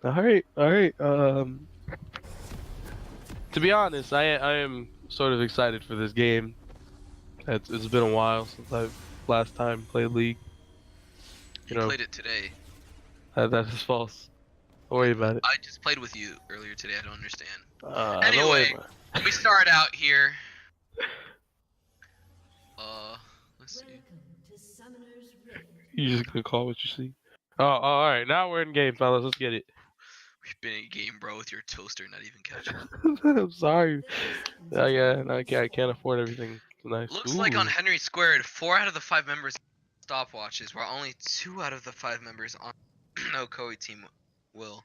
All right, all right. To be honest, I am sort of excited for this game. It's been a while since I've last time played League. You You know, played it today. that is false. Don't worry about it. I just played with you earlier today. I don't understand. Don't worry Anyway, about we start out here. Let's see. it. You just gonna call what you see. All right. Now we're in game, fellas. Let's get it. We've been in game, bro, with your toaster not even catching. I'm sorry. Yeah, no, I can't afford everything. It's nice. Looks like on Ooh. Henry Squared, 4 out of the 5 members stopwatches, while only 2 out of the 5 members on Ocoee team will.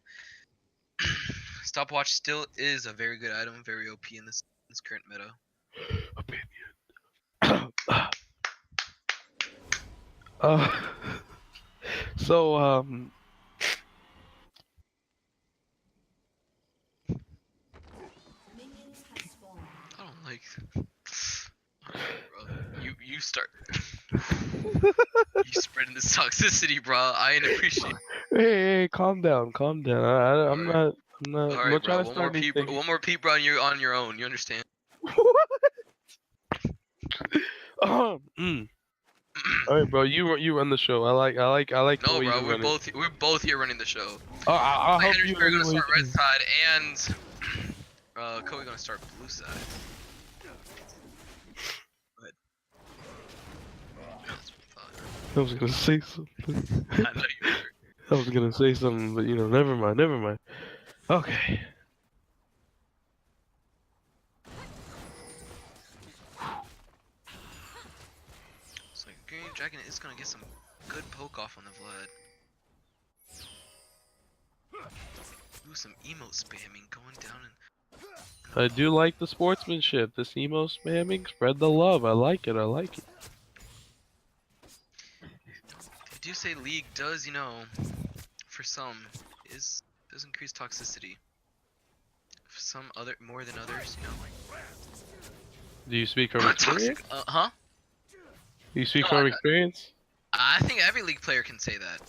Stopwatch still is a very good item, very OP in this current meta. uh, so I don't like. Alright, bro. You start. You spreading this toxicity, bro. I ain't appreciate. hey, calm down, calm down. I'm Alright, not, I'm not bro. trying to start anything. One more peep, bro. On your own. You understand? Mm. All right, bro. You run the show. I like the No, way bro. you run it. We're both here running the show. I'll Like help Henry you Square any gonna way you start red can. side, and Kobe gonna start blue side. Go ahead. That's what I thought. I was gonna say something. I know you were. I was gonna say something, but never mind, never mind. Okay. It's like Green Dragon is gonna get some good poke off on the Vlad. Do some emote spamming going down and. I do like the sportsmanship. This emo spamming, spread the love. I like it. I like it. They do say League does, for some, does increase toxicity. For some more than others, Do you speak from Toxic. experience? Huh? Do you speak No, from experience? I think every League player can say that.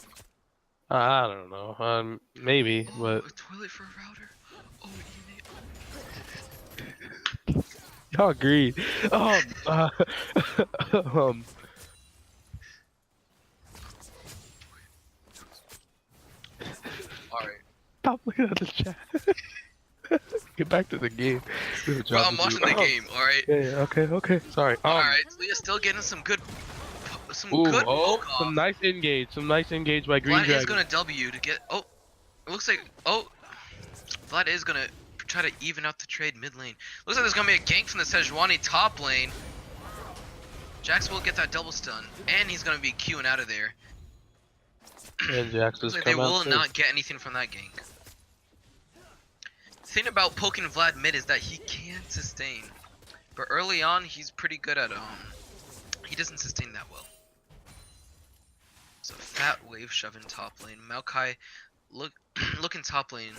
I don't know. Maybe, Oh, but a toilet for a router. Oh, y'all agreed. Um, Alright. stop looking at the chat. Get back to the game. We have a Bro, job I'm to do. watching the game, alright? Yeah, okay. Sorry. Alright, Leah's still getting some good Ooh, poke some off. nice engage. Some nice engage by Green Vlad Dragon. is gonna W to get. Oh, it looks like. Oh, Vlad is gonna try to even out the trade mid lane. Looks like there's gonna be a gank from the Sejuani top lane. Jax will get that double stun, and he's gonna be queuing out of there. And Jax Looks has like they come out will too. not get anything from that gank. The thing about poking Vlad mid is that he can sustain, but early on he's pretty good at he doesn't sustain that well. So fat wave shove in top lane. Maokai, look in top lane.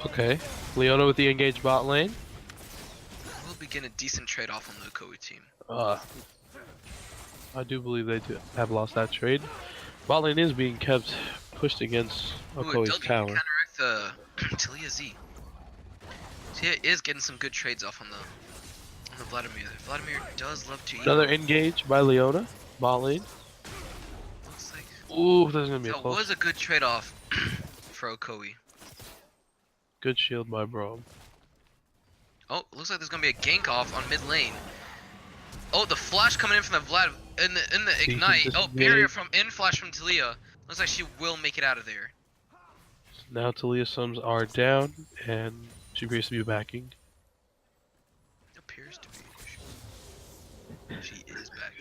Okay. Leona with the engaged bot lane. We'll begin a decent trade off on the Ocoee team. I do believe they have lost that trade. Bot lane is being kept pushed against Okoe's W tower. counteract the Talia Z. Talia is getting some good trades off on the Vladimir. Vladimir does love to eat. Another engage by Leona. Bot lane. Looks like Ooh, there's gonna be a that close. was a good trade off for Ocoee. Good shield by Bro. Oh, looks like there's gonna be a gank off on mid lane. Oh, the flash coming in from the Vlad in the ignite. Oh, barrier from flash from Talia. Looks like she will make it out of there. Now Talia's sums are down, and she appears to be backing. Appears to be. She is back.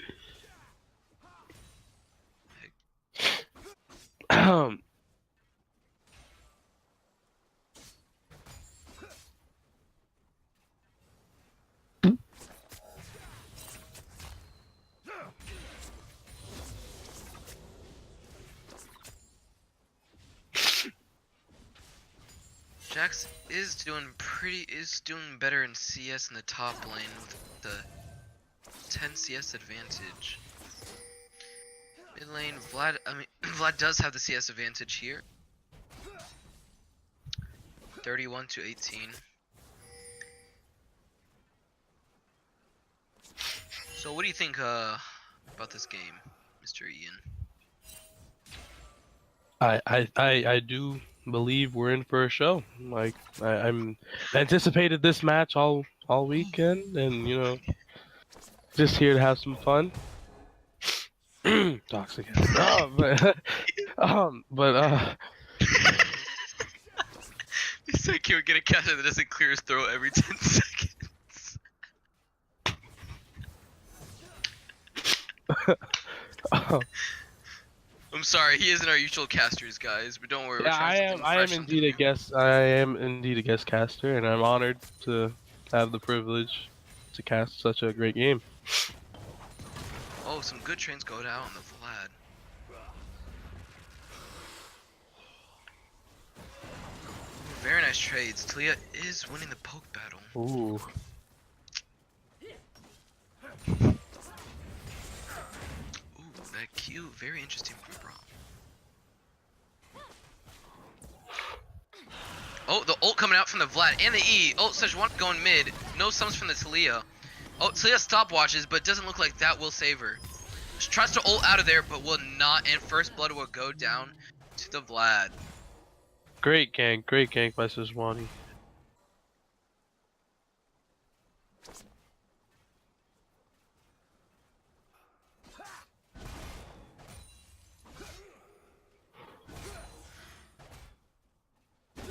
Jax is doing better in CS in the top lane with the 10 CS advantage. Mid lane, Vlad. I mean, Vlad does have the CS advantage here. 31 to 18. So what do you think about this game, Mr. Ian? I do believe we're in for a show. Like I'm anticipated this match all weekend, and you know, just here to have some fun. Talks again. But He's like he would get a catcher that doesn't clear his throat every 10 seconds. I'm sorry, he isn't our usual casters, guys, but don't worry. We're yeah, trying something I am fresh, something indeed a new. guest. I am indeed a guest caster, and I'm honored to have the privilege to cast such a great game. Oh, some good trains go down on the Vlad. Very nice trades. Talia is winning the poke battle. Ooh. Ooh, that Q, very interesting for Braum. Oh, the ult coming out from the Vlad and the E. Oh, Sejuani going mid. No sums from the Talia. Oh, Talia stopwatches, but doesn't look like that will save her. She tries to ult out of there, but will not. And first blood will go down to the Vlad. Great gank by Sejuani.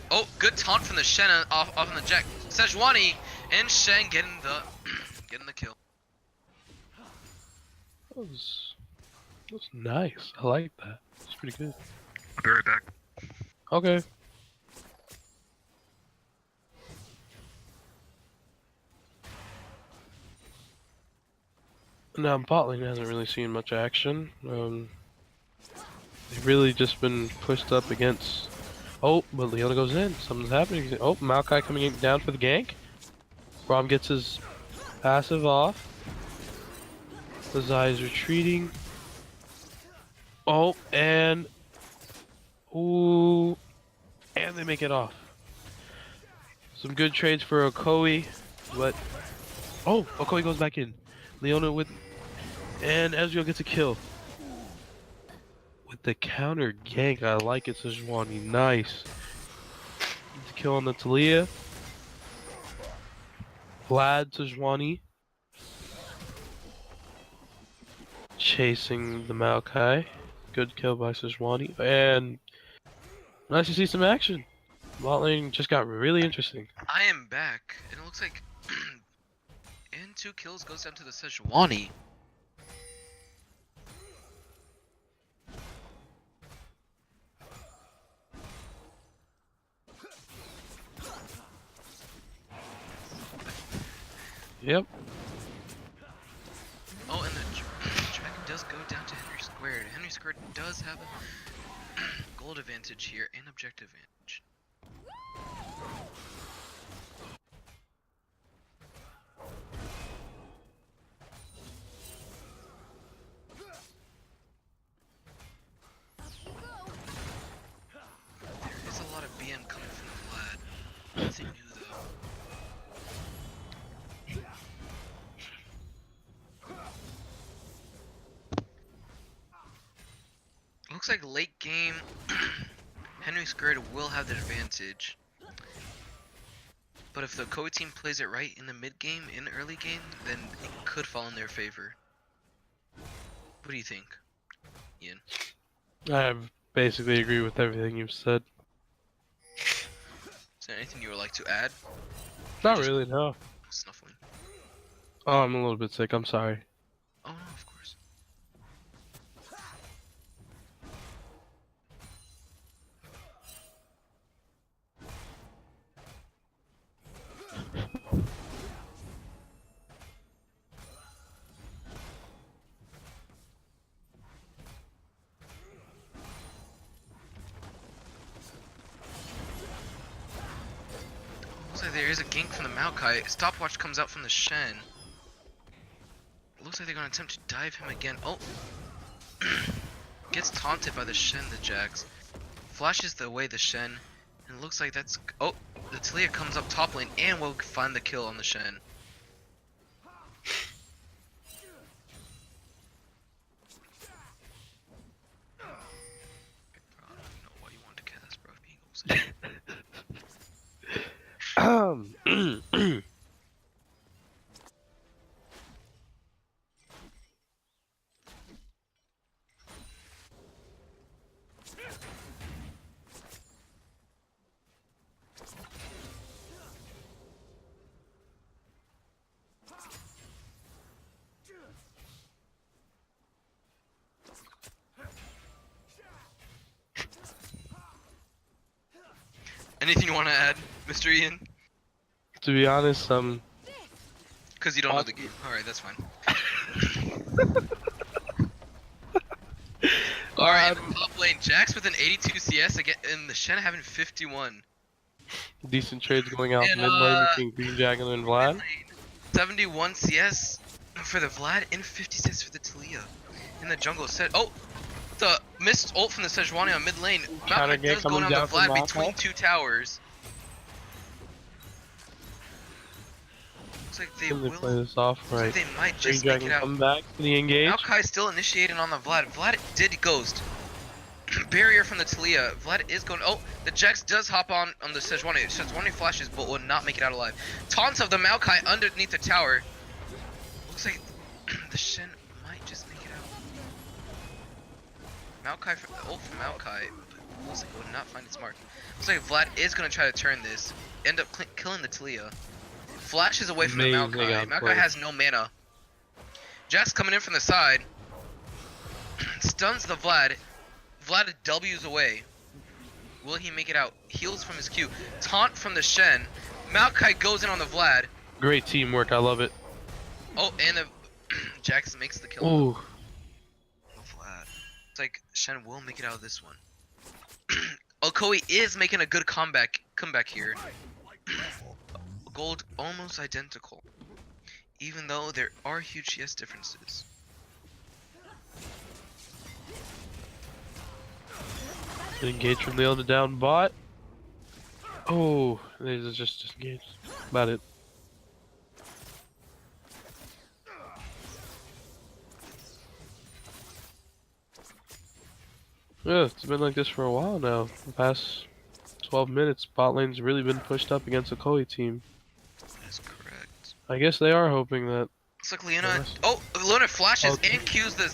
Oh, good taunt from the Shen off on the Jack. Sejuani and Shen getting the getting the kill. That was nice. I like that. It's pretty good. I'll be right back. Okay. Now, bot lane hasn't really seen much action. They've really just been pushed up against. Oh, but Leona goes in. Something's happening. Oh, Maokai coming down for the gank. Braum gets his passive off. The Zai is retreating. Oh, and ooh, and they make it off. Some good trades for Ocoee, but oh, Ocoee goes back in. Leona with, and Ezreal gets a kill. With the counter gank, I like it, Sejuani. Nice. Gets a kill on the Talia. Vlad, Sejuani. Chasing the Maokai. Good kill by Sejuani. And nice to see some action. Bot lane just got really interesting. I am back, and it looks like and 2 kills goes down to the Sejuani. Yep. Oh, and the dragon does go down to Henry Squared. Henry Squared does have a gold advantage here and objective advantage. There is a lot of BM coming from Vlad. Nothing new though. Looks like late game, Henry Squared will have the advantage. But if the Ocoee team plays it right in the mid game, in the early game, then it could fall in their favor. What do you think, Ian? I basically agree with everything you've said. Is there anything you would like to add? Not Just really, no. snuffling. Oh, I'm a little bit sick. I'm sorry. Oh no, of course. Looks like there is a gank from the Maokai. Stopwatch comes out from the Shen. looks like they're gonna attempt to dive him again. Oh, gets taunted by the Shen, the Jax. Flashes away the Shen, and it looks like that's. Oh, the Talia comes up top lane and will find the kill on the Shen. Bro, I don't even know why you wanted to cast, bro. Anything you want to add, Mr. Ian? To be honest, Because you don't know the game. Alright, that's fine. Alright, top lane. Jax with an 82 CS again, and the Shen having 51. decent trades going out And, mid lane between Green Dragon and Vlad. 71 CS for the Vlad and 50 CS for the Talia. In the jungle set. Oh! The missed ult from the Sejuani on mid lane. Maokai does go down the Vlad between two towers. Looks like they will play this off right. Looks like they might Green just make Dragon it out. come back to the engage. Maokai still initiating on the Vlad. Vlad did ghost. Barrier from the Talia. Vlad is going. Oh, the Jax does hop on the Sejuani. Sejuani flashes, but will not make it out alive. Taunts of the Maokai underneath the tower. Looks like the Shen might just make it out. Maokai, ult from Maokai. Looks like it would not find its mark. Looks like Vlad is gonna try to turn this. End up killing the Talia. Flashes away from the Maokai. Maokai has no mana. Jax coming in from the side. Stuns the Vlad. Vlad W's away. Will he make it out? Heals from his Q. Taunt from the Shen. Maokai goes in on the Vlad. Great teamwork, I love it. Oh, and the Jax makes the kill. Ooh. Vlad. It's like Shen will make it out of this one. Ocoee is making a good comeback here. Gold almost identical, even though there are huge CS differences. Engage from Leona down bot. Oh, they just disengaged. About it. Yeah, it's been like this for a while now. The past 12 minutes, bot lane's really been pushed up against a Ocoee team. That's correct. I guess they are hoping that. Looks like Leona. Oh, Leona flashes and Qs the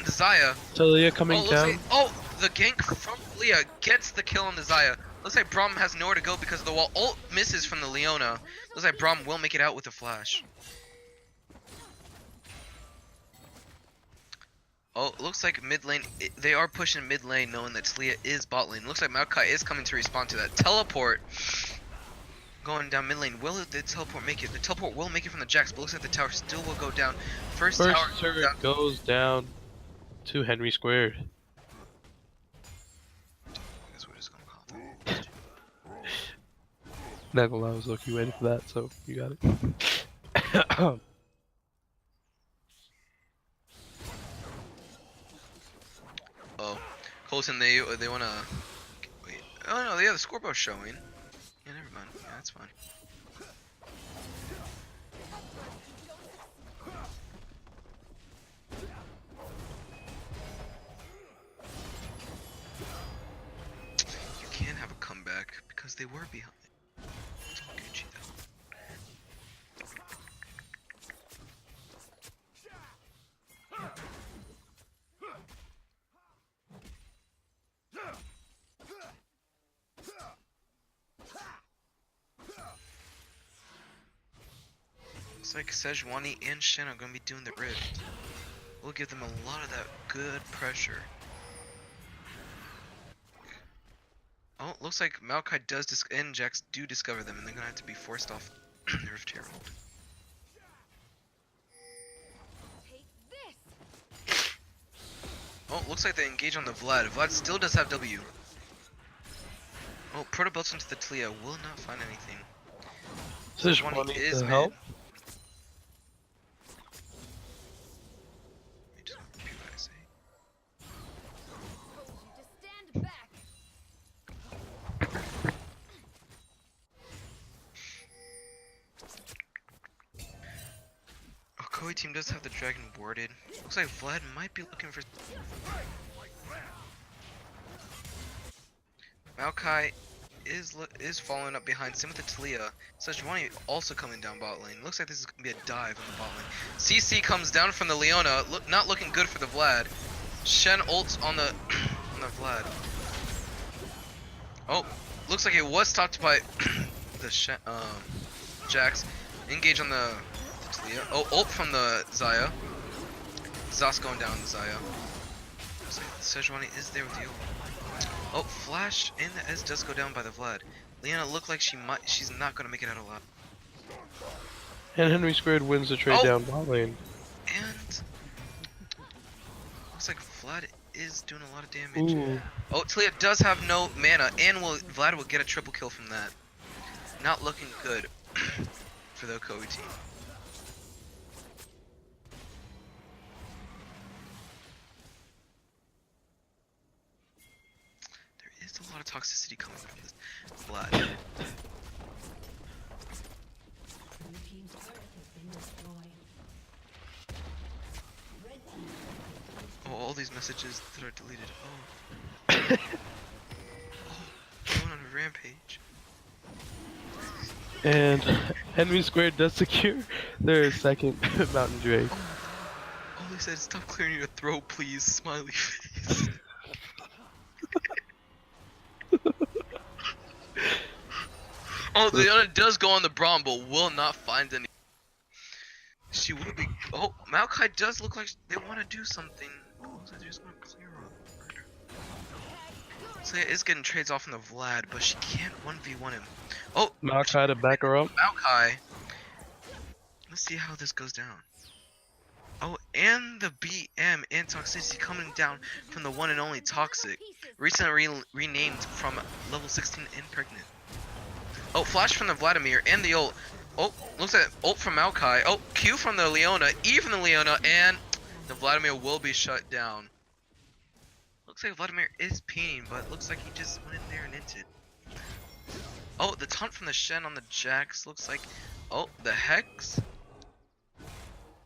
Xayah. Talia coming down. Like, the gank from Leah gets the kill on the Xayah. Looks like Braum has nowhere to go because of the wall. Ult misses from the Leona. Looks like Braum will make it out with a flash. Oh, looks like mid lane. They are pushing mid lane, knowing that Talia is bot lane. Looks like Maokai is coming to respond to that teleport. Going down mid lane. Will the teleport make it? The teleport will make it from the Jax, but looks like the tower still will go down. First tower turret goes down to Henry squared. I guess we're just gonna call that. Not gonna lie, I was looking waiting for that, so you got it. Oh, Colton, they wanna wait. Oh no, yeah, the scoreboard's showing. Yeah, never mind. Yeah, that's fine. You can have a comeback because they were behind. It's all Gucci though. Looks like Sejuani and Shen are gonna be doing the rift. We'll give them a lot of that good pressure. Oh, looks like Maokai and Jax do discover them, and they're gonna have to be forced off the Rift Herald. Oh, looks like they engage on the Vlad. Vlad still does have W. Oh, Proto belts into the Talia. Will not find anything. Sejuani is help. Ocoee team does have the dragon boarded. Looks like Vlad might be looking for... Maokai is following up behind. Same with the Talia. Sejuani also coming down bot lane. Looks like this is gonna be a dive on the bot lane. CC comes down from the Leona. Not looking good for the Vlad. Shen ults on the on the Vlad. Oh, looks like it was stopped by the Shen, Jax. Engage on the Talia. Oh, ult from the Xayah. Zos going down the Xayah. Looks like Sejuani is there with the ult. Oh, flash and the Ez does go down by the Vlad. Leona looked like she's not gonna make it out alive. And Henry Squared wins the trade down bot lane. And looks like Vlad is doing a lot of damage. Ooh. Oh, Talia does have no mana, and Vlad will get a triple kill from that. Not looking good for the Ocoee team. A lot of toxicity coming from this Vlad. Oh, all these messages that are deleted. Oh. Going on a rampage. And Henry Squared does secure their second Mountain Drake. All they said is stop clearing your throat, please. Smiley face. Oh, Leona does go on the Braum, but will not find any. She will be. Oh, Maokai does look like they want to do something. Oh, looks like they're just gonna clear up. So yeah, is getting trades off on the Vlad, but she can't 1v1 him. Oh, Maokai to back her up. Maokai. Let's see how this goes down. Oh, and the BM and Toxicity coming down from the one and only Toxic. Recently renamed from level 16 and pregnant. Oh, flash from the Vladimir and the ult. Oh, looks like ult from Maokai. Oh, Q from the Leona, E from the Leona, and the Vladimir will be shut down. Looks like Vladimir is peening, but looks like he just went in there and inted. Oh, the taunt from the Shen on the Jax looks like... Oh, the Hex.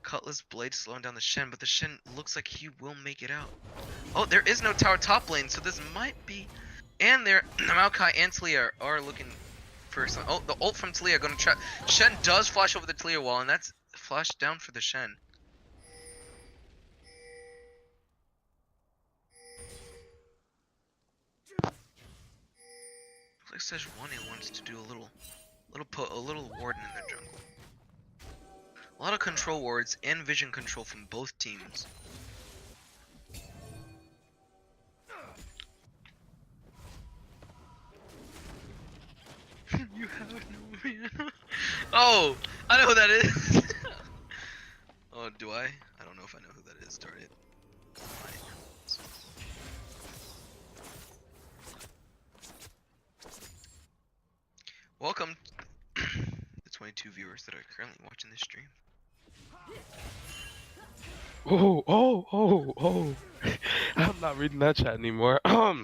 Cutlass Blade slowing down the Shen, but the Shen looks like he will make it out. Oh, there is no tower top lane, so this might be... And there, Maokai and Talia are looking... for some. Oh, the ult from Talia gonna try. Shen does flash over the Talia wall, and that's flashed down for the Shen. Looks like Sejuani wants to do a little warden in their jungle. A lot of control wards and vision control from both teams. You have no mana. Oh, I know who that is. Oh, do I? I don't know if I know who that is. Darn it. Welcome, the 22 viewers that are currently watching this stream. Oh. I'm not reading that chat anymore. What?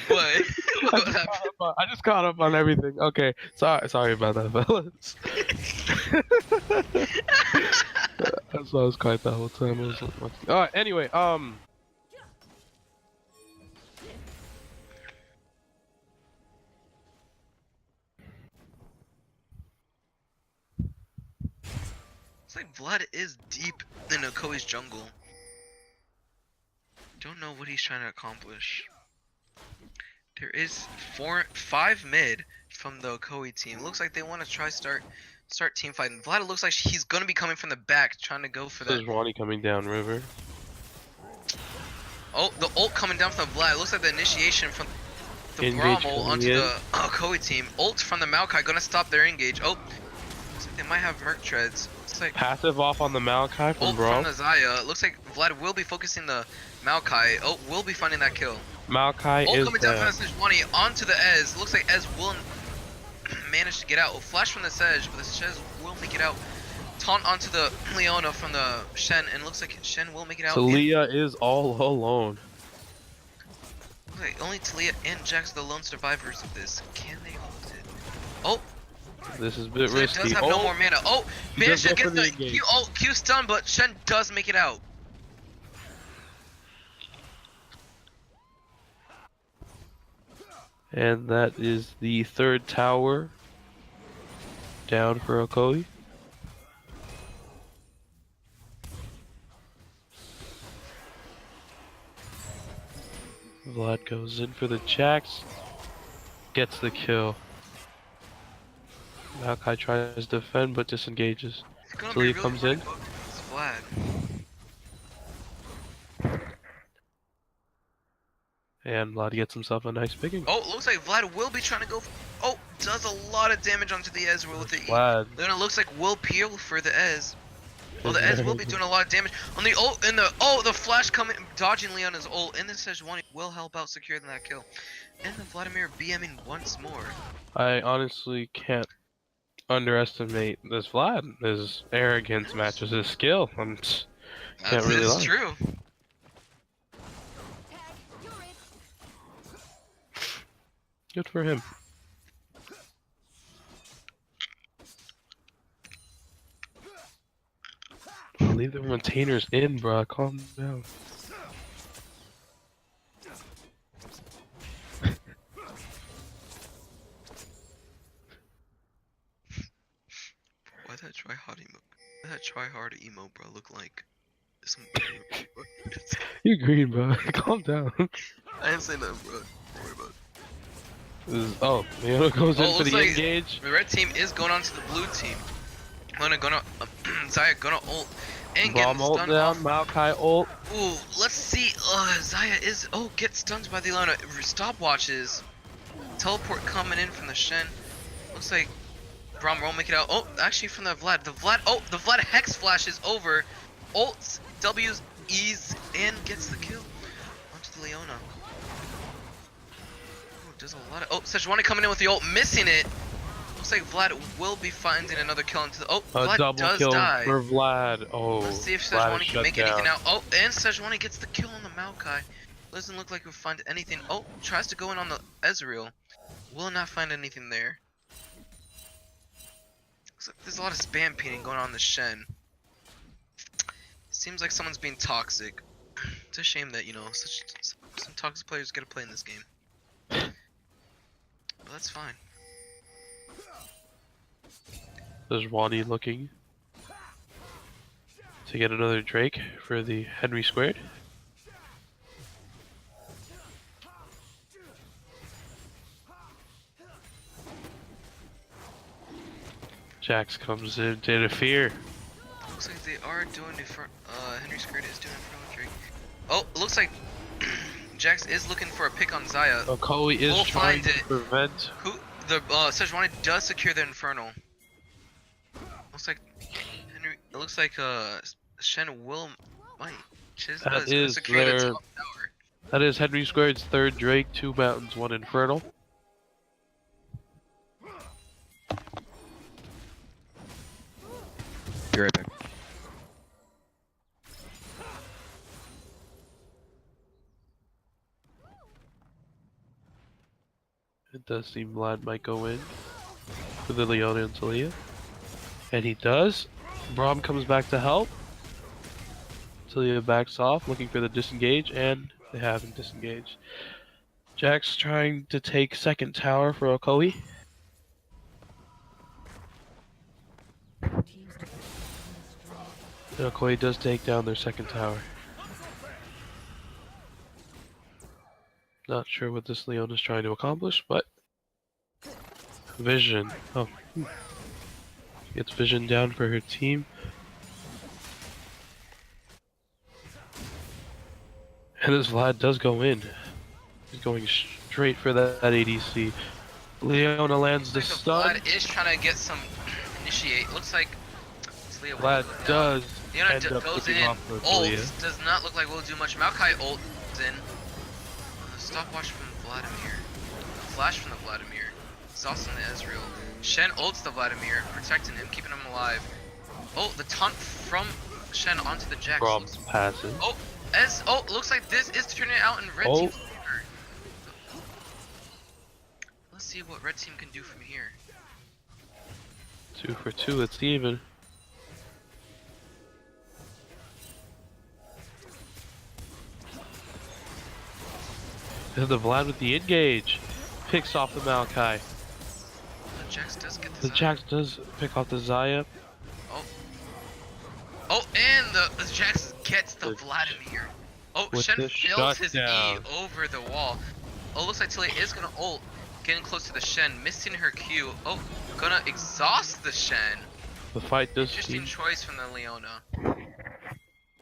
What happened? I just caught up on everything. Okay, sorry about that, fellas. That's why I was quiet the whole time. Alright, anyway, It's like Vlad is deep in Ocoee's jungle. Don't know what he's trying to accomplish. There is 5 mid from the Ocoee team. Looks like they want to try start team fighting. Vlad looks like he's gonna be coming from the back, trying to go for that. There's Ronnie coming down river. Oh, the ult coming down from Vlad. Looks like the initiation from the Engage Braum onto the Ocoee team. Ult from the Maokai gonna stop their engage. Oh, looks like they might have Merc Treads. Looks like passive off on the Maokai from ult Braum. from the Xayah. Looks like Vlad will be focusing the Maokai. Oh, will be finding that kill. Maokai Ult is coming down from the Sejuani onto the Ez. Looks like Ez will manage to get out. Oh, flash from the Sej, but the Sej will make it out. Taunt onto the Leona from the Shen, and looks like Shen will make it out. Talia is all alone. Looks like only Talia and Jax are the lone survivors of this. Can they hold it? Oh, This is a bit So it risky. does have no more mana. Oh, he does Banisha go gets for the the engage. Q. Oh, Q stun, but Shen does make it out. And that is the third tower down for Ocoee. Vlad goes in for the Jax, gets the kill. Maokai tries to defend but disengages. It's gonna be Talia really comes hard in. to go against Vlad. And Vlad gets himself a nice picking. Oh, looks like Vlad will be trying to go. Oh, does a lot of damage onto the Ez with the E. Vlad Then it looks like will peel for the Ez. Oh, is the Ez very will be good. doing a lot of damage on the ult and the flash coming dodging Leona's ult, and the Sejuani will help out securing that kill. And the Vladimir BMing once more. I honestly can't underestimate this Vlad. His arrogance matches his skill. Can't really It's lie. true. Good for him. Leave the retainers in, bruh. Calm down. Why that try hard emo? That try hard emo, bro, look like some. You're green, bro. Calm down. I didn't say nothing, bro. Don't worry about it. Oh, Leona goes in for Looks the like engage. the red team is going on to the blue team. Gonna Zaya gonna ult and get Bomb ult stunned down, off. Maokai ult. Ooh, let's see. Zaya is gets stunned by the Leona. Stopwatches. Teleport coming in from the Shen. Looks like Braum won't make it out. Oh, actually from the Vlad. The Vlad Hex flashes over. Ults, W's, E's, and gets the kill onto the Leona. Oh, does a lot of. Oh, Sejuani coming in with the ult, missing it. Looks like Vlad will be finding another kill into the. Oh, A Vlad double does kill die. for Vlad. Oh, Let's see if Vlad Sejuani is can shut make down. anything out. Oh, and Sejuani gets the kill on the Maokai. Doesn't look like he'll find anything. Oh, tries to go in on the Ezreal. Will not find anything there. Looks like there's a lot of spam painting going on in the Shen. Seems like someone's being toxic. It's a shame that, you know, some toxic players get to play in this game. But that's fine. There's Wani looking to get another Drake for the Henry squared. Jax comes in to interfere. Looks like they are doing Henry Squared is doing Inferno Drake. Oh, it looks like Jax is looking for a pick on Zaya. Ocoee is We'll trying find to it. prevent. Sejuani does secure the Infernal. Looks like it looks like Shen will might. That is gonna is secure the their. top tower. That is Henry squared's third Drake, 2 mountains, 1 infernal. Be right back. It does seem Vlad might go in for the Leona and Talia. And he does. Braum comes back to help. Talia backs off, looking for the disengage, and they haven't disengaged. Jax trying to take second tower for Ocoee. And Ocoee does take down their second tower. Not sure what this Leona's trying to accomplish, but Vision. Oh, gets Vision down for her team. And this Vlad does go in. He's going straight for that ADC. Leona lands the Looks like stun. Vlad is trying to get some initiate. Looks like Talia will Vlad go down. does Leona end up goes picking in. off for Talia. Ult does not look like we'll do much. Maokai ult is in. Stopwatch from Vladimir. Flash from the Vladimir. It's also in the Ezreal. Shen ults the Vladimir, protecting him, keeping him alive. Oh, the taunt from Shen onto the Jax. Brahms passes. Oh, looks like this is turning out in red team's favor. Let's see what red team can do from here. 2 for 2, it's even. And the Vlad with the engage. Picks off the Maokai. The Jax does get The the Jax does pick off the Zaya. Oh. Oh, and the Jax gets the Vladimir. Oh, With Shen the fails his E shutdown. over the wall. Oh, looks like Tilly is gonna ult. Getting close to the Shen, missing her Q. Oh, gonna exhaust the Shen. The fight does Interesting seem. choice from the Leona.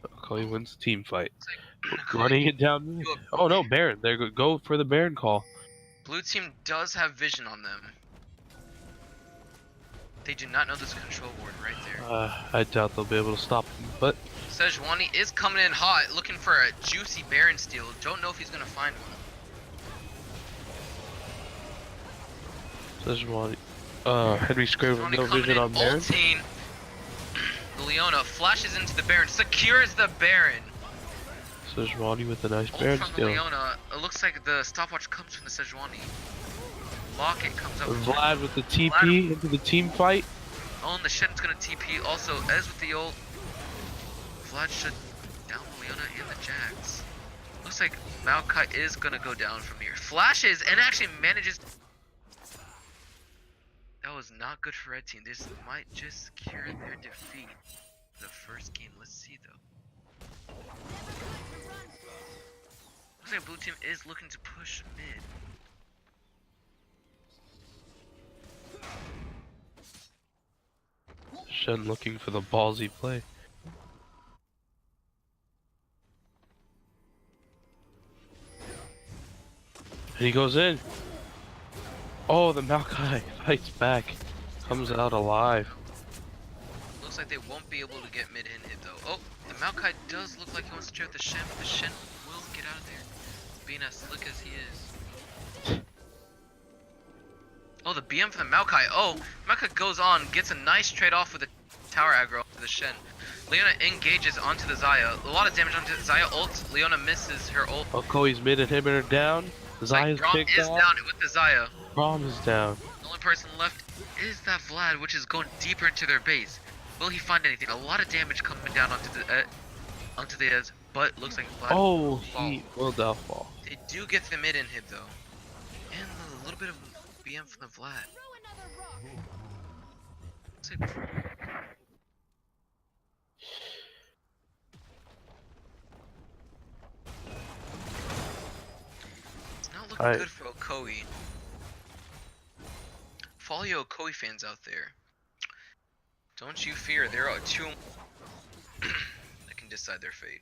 Ocoee wins the team fight. Looks like Running it down. do Oh no, Baron. There go for the Baron call. Blue team does have vision on them. They do not know this control ward right there. I doubt they'll be able to stop him, but Sejuani is coming in hot, looking for a juicy Baron steal. Don't know if he's gonna find one. Sejuani. Henry Square with Sejuani no coming vision in, on Baron. ulting. The Leona flashes into the Baron, secures the Baron. Sejuani with a nice Ult Baron from the steal. Leona. It looks like the stopwatch comes from the Sejuani. Locket comes up. Vlad with the TP into the team fight. Oh, and the Shen's gonna TP. Also, as with the ult, Vlad should down the Leona and the Jax. Looks like Maokai is gonna go down from here. Flashes and actually manages. That was not good for Red Team. This might just secure their defeat for the first game. Let's see though. Looks like Blue Team is looking to push mid. Shen looking for the ballsy play. And he goes in. Oh, the Maokai fights back. Comes out alive. Looks like they won't be able to get mid in hit though. Oh, the Maokai does look like he wants to trade with the Shen, but the Shen will get out of there. Being as slick as he is. Oh, the BM for the Maokai. Oh, Maokai goes on, gets a nice trade off with the tower aggro to the Shen. Leona engages onto the Zaya. A lot of damage onto the Zaya ult. Leona misses her ult. Okoe's mid inhibitor down. Zaya's Braum kicked is off. down with the Zaya. Braum is down. The only person left is that Vlad, which is going deeper into their base. Will he find anything? A lot of damage coming down onto the edge, but looks like Vlad Oh, will fall. he will downfall. They do get the mid inhib though, and a little bit of BM from the Vlad. Looks like it's not looking good for Ocoee. For all you Ocoee fans out there, don't you fear, there are two that can decide their fate.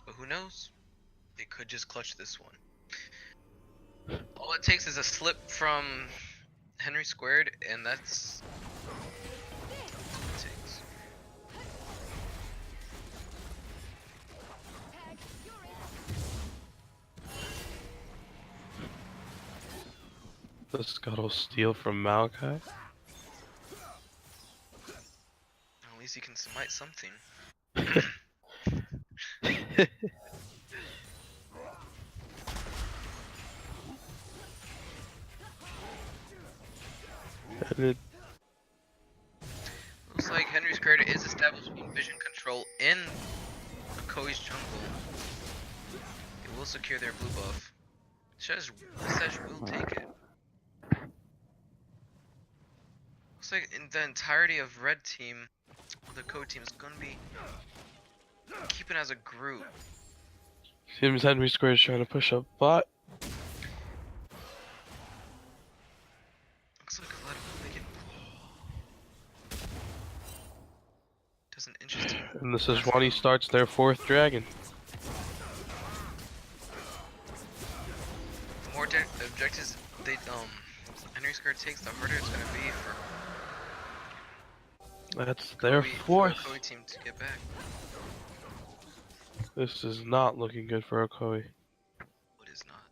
But who knows? They could just clutch this one. All it takes is a slip from Henry squared, and that's all it takes. The Scuttle steal from Maokai. At least he can smite something. And it, Looks like Henry squared is establishing vision control in Ocoee's jungle. It will secure their blue buff. Sedge will take it. Looks like in the entirety of red team, the code team is gonna be keeping as a group. seems Henry Square is trying to push up bot. Looks like Vlad will make it. Does an interesting. And the Sejuani starts their 4th dragon. The more objectives they Henry Square takes, the harder it's gonna be for That's their for 4th. Ocoee team to get back. This is not looking good for Ocoee. What is not?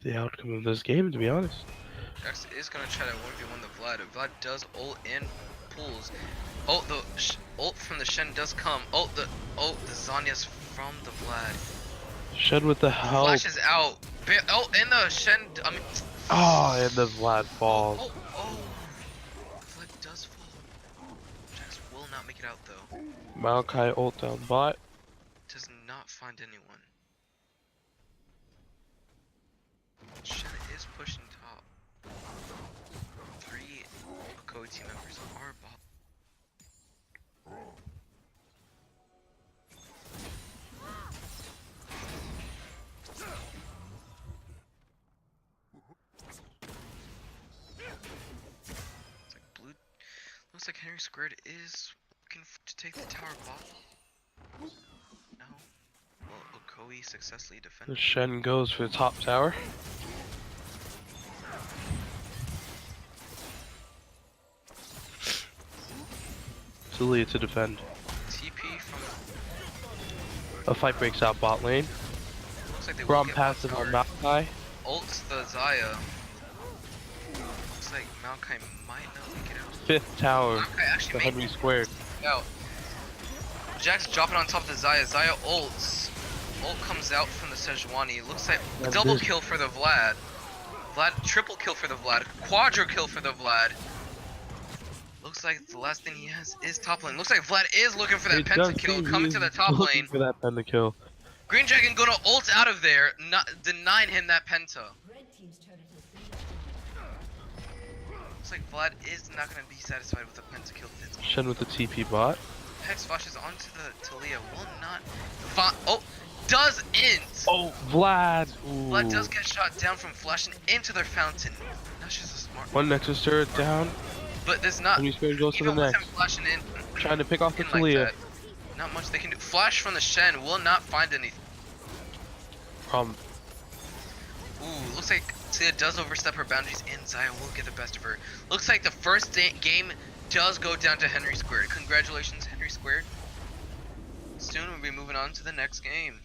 The outcome of this game, to be honest. Jax is gonna try to 1v1 the Vlad. Vlad does ult and pulls. Oh, the ult from the Shen does come. Oh, the Zanya's from the Vlad. Shed with the help. Flashes out. Oh, and the Shen. Oh, and the Vlad Oh, falls. oh, oh! Vlad does fall. Jax will not make it out though. Maokai ult down bot. Does not find anyone. Shen is pushing top. 3 Ocoee team members are bot. It's like blue. Looks like Henry Squared is looking to take the tower bot. No. Well, Ocoee successfully The defended. Shen goes for the top tower. Zulia to defend. TP from. A fight breaks out bot lane. Looks like they will Braum get passive bot on tower. Maokai. Ults the Zaya. Looks like Maokai might not make it out. 5th tower. Maokai actually The made Henry squared. it out. Jax dropping on top of the Zaya. Zaya ults. Ult comes out from the Sejuani. Looks like And double this- kill for the Vlad. Vlad triple kill for the Vlad. Quadra kill for the Vlad. Looks like the last thing he has is top lane. Looks like Vlad is looking for that It does pentakill seem coming he's to the top looking lane. for that pentakill. Green Dragon gonna ult out of there, not denying him that penta. Looks like Vlad is not gonna be satisfied with the pentakill. Shen with the TP bot. Hex flashes onto the Talia. Will not. Oh, does int. Oh, Vlad! Ooh. Vlad does get shot down from flashing into their fountain. Now she's a smart. One Nexus turret down. But there's not. Henry squared goes to the Even with next. him flashing in, Trying to pick off the in like Talia. that, not much they can do. Flash from the Shen will not find anything. Ooh, looks like Talia does overstep her boundaries, and Zaya will get the best of her. Looks like the first game does go down to Henry Squared. Congratulations, Henry Squared. Soon we'll be moving on to the next game.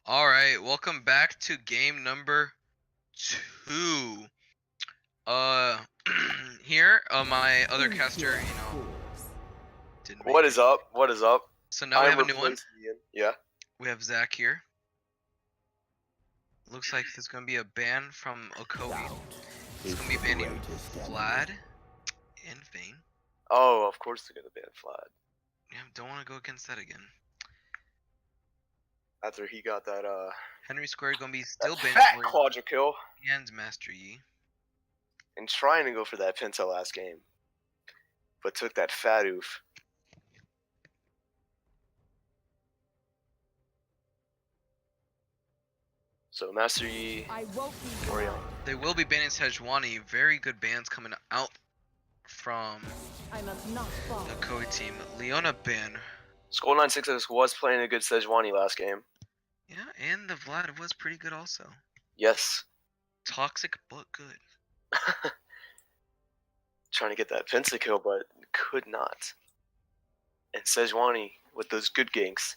Alright, welcome back to game number 2. Here, my other caster, didn't make What it. is up? What is up? So now we have a new one. replacing Ian. Yeah. We have Zach here. Looks like there's gonna be a ban from Ocoee. It's gonna be banning Vlad and Vayne. Oh, of course they're gonna ban Vlad Yeah, don't want to go against that again. after he got that Henry Squared gonna be still that banned fat for quadra kill and Master Yi. and trying to go for that Penta last game, but took that fat oof. So Master Yi, Orion. They will be banning Sejuani. Very good bans coming out from the Ocoee team. Leona ban. Skull 966 was playing a good Sejuani last game. Yeah, and the Vlad was pretty good also. Yes. Toxic but good. Trying to get that Penta kill, but could not. And Sejuani with those good ganks.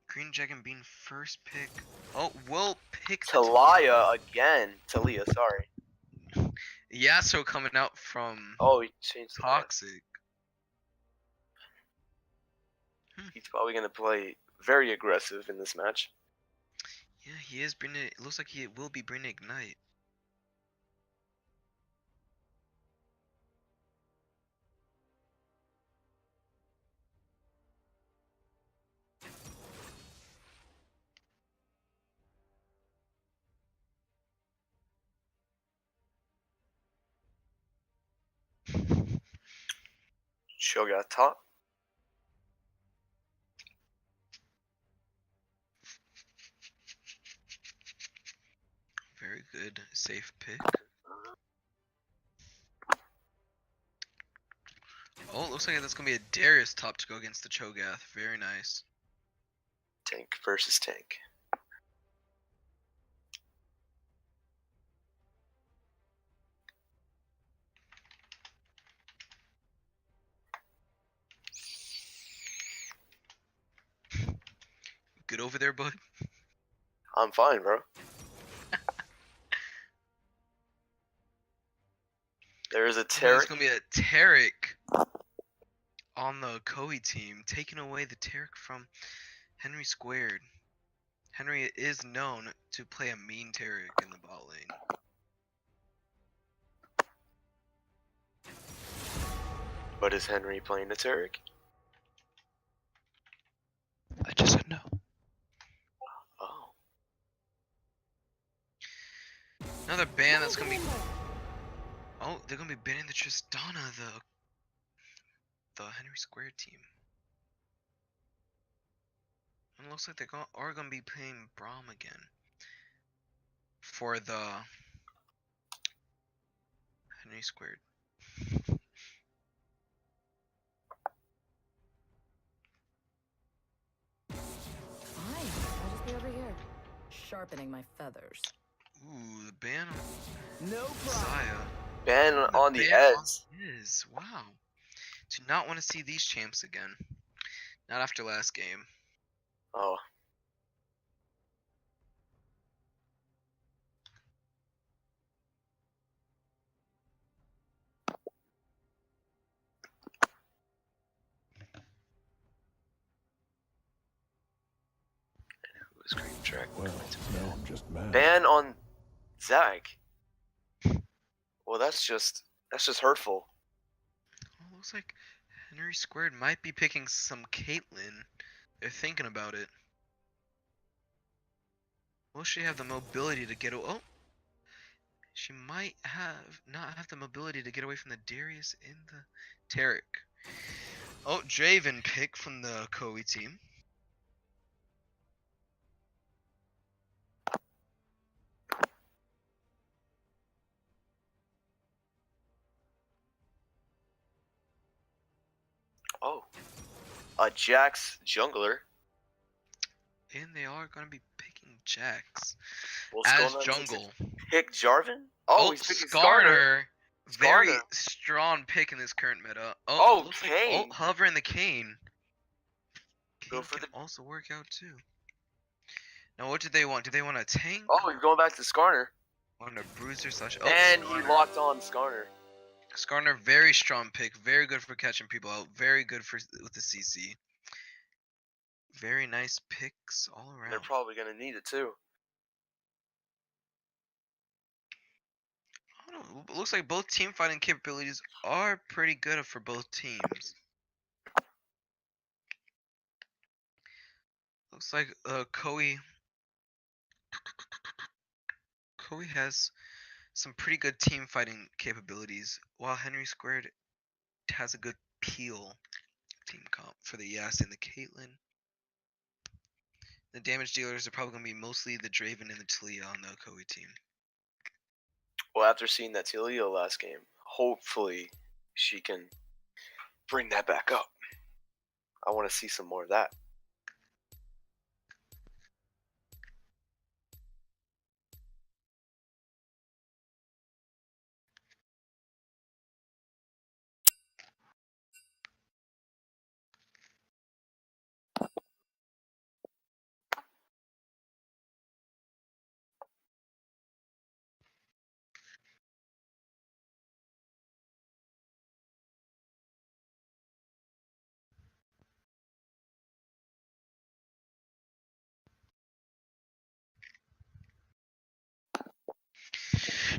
Green Dragon being first pick. Oh, will pick Talia again. Talia, sorry. Yasuo coming out from Oh, he changed the ban. Toxic. He's probably gonna play very aggressive in this match. Yeah, he is bringing it. Looks like he will be bringing Ignite. Shoga top. Very good, safe pick. Oh, looks like that's gonna be a Darius top to go against the Cho'Gath. Very nice. Tank versus tank. Good over there, bud. I'm fine, bro. There is a There's Tarek. gonna be a Tarek on the Ocoee team, taking away the Tarek from Henry Squared. Henry is known to play a mean Tarek in the bot lane. But is Henry playing a Tarek? I just said no. Oh. Another ban that's gonna be. Oh, they're gonna be banning the Tristana, the Henry Squared team. And it looks like they are gonna be playing Braum again for the Henry Squared. Fine, I'll just be over here, sharpening my feathers. Ooh, the ban on No Saya. Ben on the ban edge. Is wow. Do not want to see these champs again. Not after last game. Oh. Who is Green Track? Well, now I'm just mad. Ban on Zach. Well, that's just hurtful. Well, looks like Henry Squared might be picking some Caitlyn. They're thinking about it. Will she have the mobility to get away? Oh, she might not have the mobility to get away from the Darius and the Tarek. Oh, Draven pick from the Ocoee team. Oh. A Jax jungler. And they are going to be picking Jax Will as Skull 966 jungle. pick Jarvan? Oh, he's picking Skarner. Very Skarner. strong pick in this current meta. Oh, looks Kane. like Hover and the Cane. Go Cane for can the. also work out too. Now, what do they want? Do they want a tank? Oh, he's going back to Skarner. Want a bruiser slash? Oh, And he Skarner. locked on Skarner. Skarner, very strong pick. Very good for catching people out. Very good for with the CC. Very nice picks all around. They're probably gonna need it too. I don't know, it looks like both team fighting capabilities are pretty good for both teams. Looks like Ocoee has some pretty good team fighting capabilities, while Henry Squared has a good peel team comp for the Yas and the Caitlyn. The damage dealers are probably going to be mostly the Draven and the Talia on the Ocoee team. Well, after seeing that Telio last game, hopefully she can bring that back up. I want to see some more of that.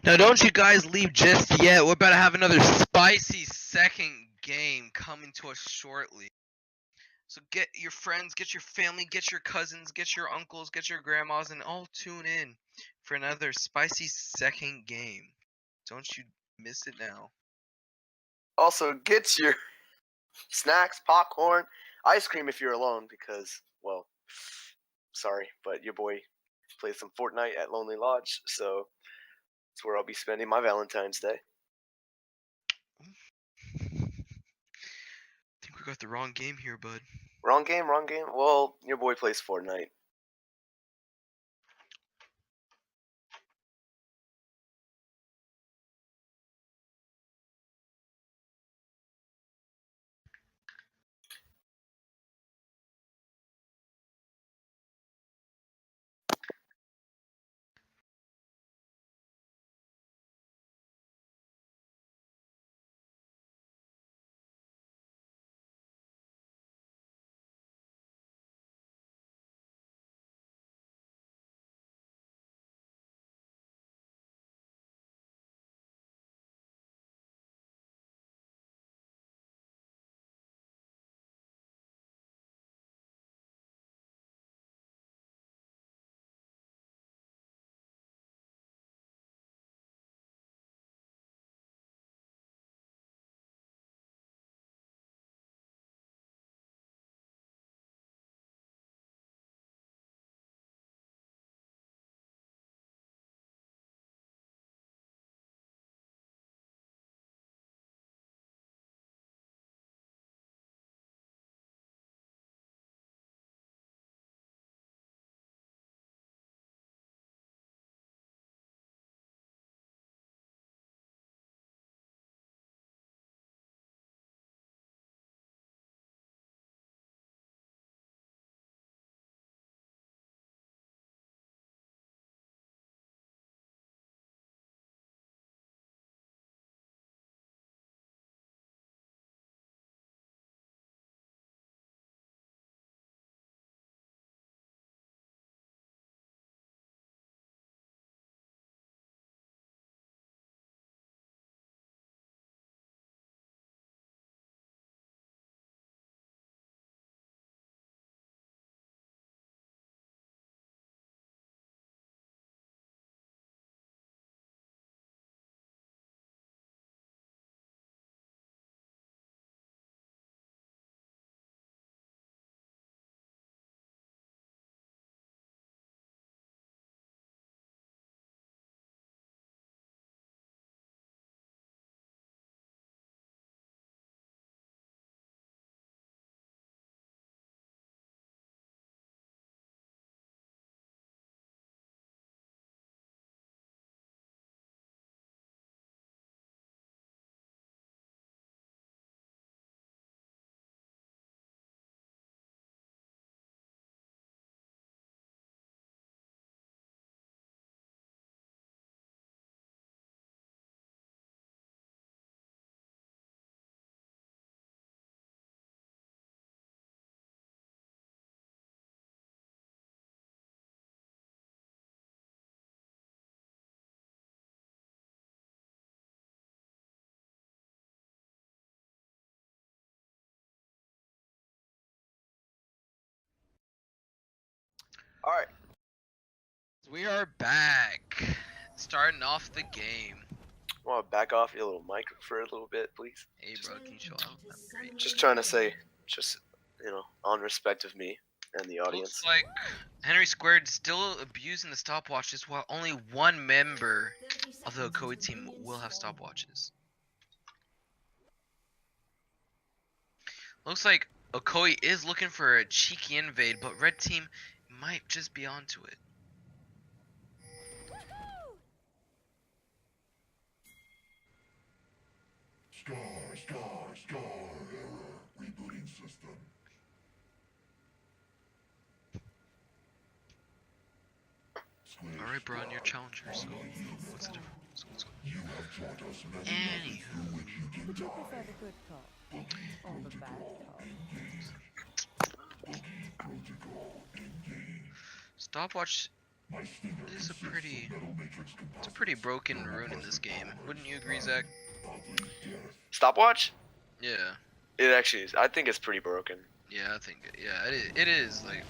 Now, don't you guys leave just yet. We're about to have another spicy second game coming to us shortly. So get your friends, get your family, get your cousins, get your uncles, get your grandmas, and all tune in for another spicy second game. Don't you miss it now. Also, get your snacks, popcorn, ice cream if you're alone, because, well, sorry, but your boy plays some Fortnite at Lonely Lodge, so it's where I'll be spending my Valentine's Day. I think we got the wrong game here, bud. Wrong game, wrong game. Well, your boy plays Fortnite. All right. We are back. Starting off the game. Want to back off your little mic for a little bit, please? Hey bro, can you chill out? That'd be great. Just trying to say, just on respect of me and the audience. Looks like Henry Squared still abusing the stopwatches while only one member of the Ocoee team will have stopwatches. Looks like Ocoee is looking for a cheeky invade, but red team might just be onto it. Star, error, rebooting system. Alright bro, and you're challenger, so what's the difference? What's going You have taught us many Anywho. methods through which you can Would you die. prefer the good cop or the bad cop? Protocol engage. Stopwatch My stinger is a consists of pretty metal matrix it's a composites. pretty broken rune in this game. Wouldn't you agree, Zach? Bodily death. Stopwatch? Yeah. It actually is. I think it's pretty broken. Yeah, I think it is like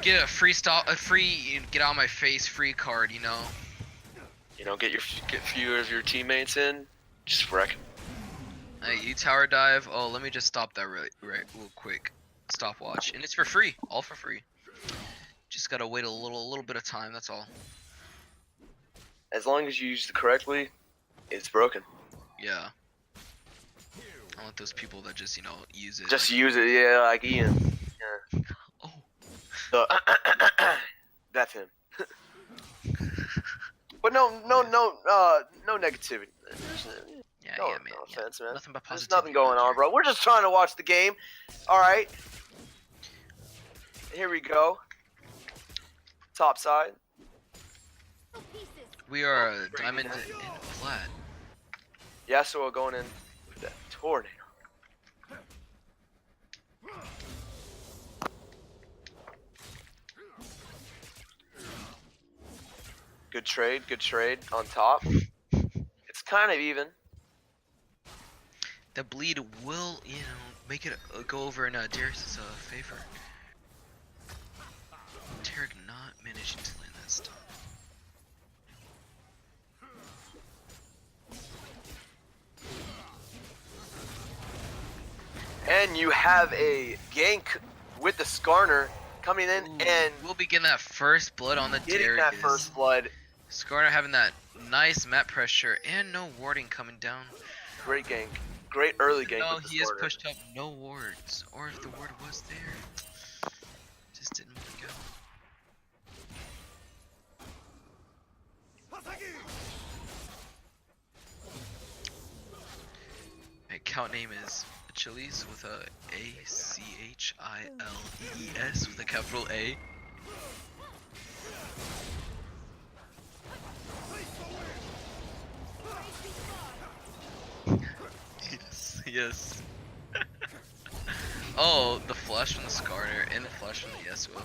get a free get out of my face free card, you know. Get few of your teammates in, just wreck 'em. Hey, you tower dive. Oh, let me just stop that real quick. Stopwatch, and it's for free, all for free. Just gotta wait a little bit of time. That's all. As long as you use it correctly, it's broken. Yeah. I want those people that just use it. Just like, use it, yeah, like Ian. oh. The that's him. But no negativity. Yeah, No, yeah, man. no Yeah. offense, man. Nothing but There's positivity. nothing going around on, bro. We're just trying to watch the game. All right. Here we go. Top side. here. We are diamond and flat. Yasuo going in with that tornado. Good trade on top. It's kind of even. The bleed will, make it go over in Darius' favor. Tarek not managing to land that stun. And you have a gank with the Skarner coming in and We'll be getting that first blood on the getting Darius. that first blood. Skarner having that nice map pressure and no warding coming down. Great gank. Great early gank No, with the he is Skarner. pushed up no wards. Or if the ward was there, just didn't work out. My account name is Achilles with a Achilles with a capital A. Yes, yes. Oh, the flush from the Skarner and the flush from the Yasuo.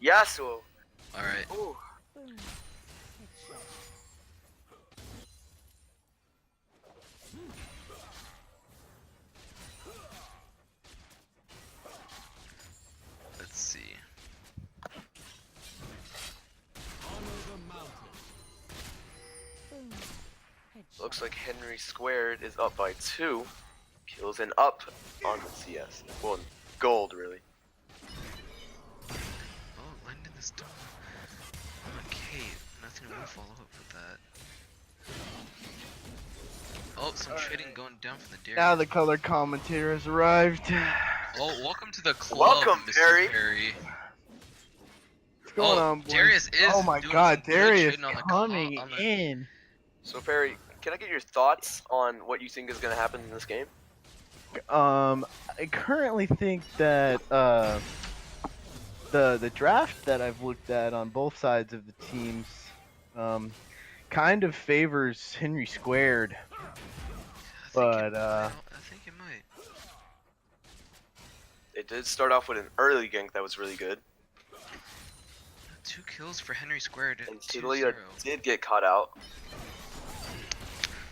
Yasuo. Alright. Ooh. Let's see. Looks like Henry Squared is up by 2 kills and up on the CS. Well, gold really. Oh, landing the stone. Okay, nothing will follow up with that. Oh, some trading going down from the Darius. Now the color commentator has arrived. Oh, welcome to the club, Welcome, Mr. Perry. Perry. What's going Oh, on, boys? Darius is Oh my doing god, some good Darius trading on the coming on the- in. So Perry, can I get your thoughts on what you think is going to happen in this game? I currently think that the draft that I've looked at on both sides of the teams kind of favors Henry Squared. But I think it might. It did start off with an early gank that was really good. 2 kills for Henry Squared. And 2-0. Celia did get caught out.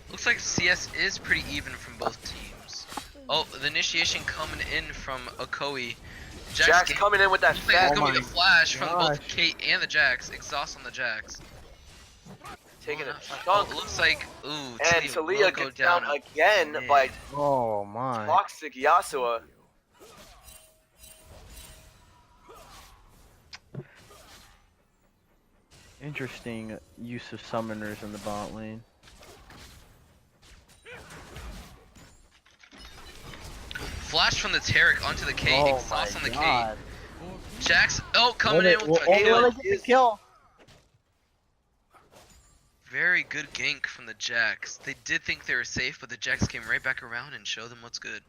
Looks like CS is pretty even from both teams. Oh, the initiation coming in from Ocoee. Jax game. coming in with that Looks like it's fat gonna be the flash from both gosh. Kate and the Jax. Exhaust on the Jax. taking Oh, a not fine. chunk. Oh, it looks like And Talia will Talia go gets down down. again mid. by Oh my. Toxic Yasuo. Interesting use of summoners in the bot lane. Flash from the Taric onto the Kate. Oh Exhaust my on the god. Kate. Jax. Oh, coming Will in they- with the will kill. they get the kill? Very good gank from the Jax. They did think they were safe, but the Jax came right back around and showed them what's good.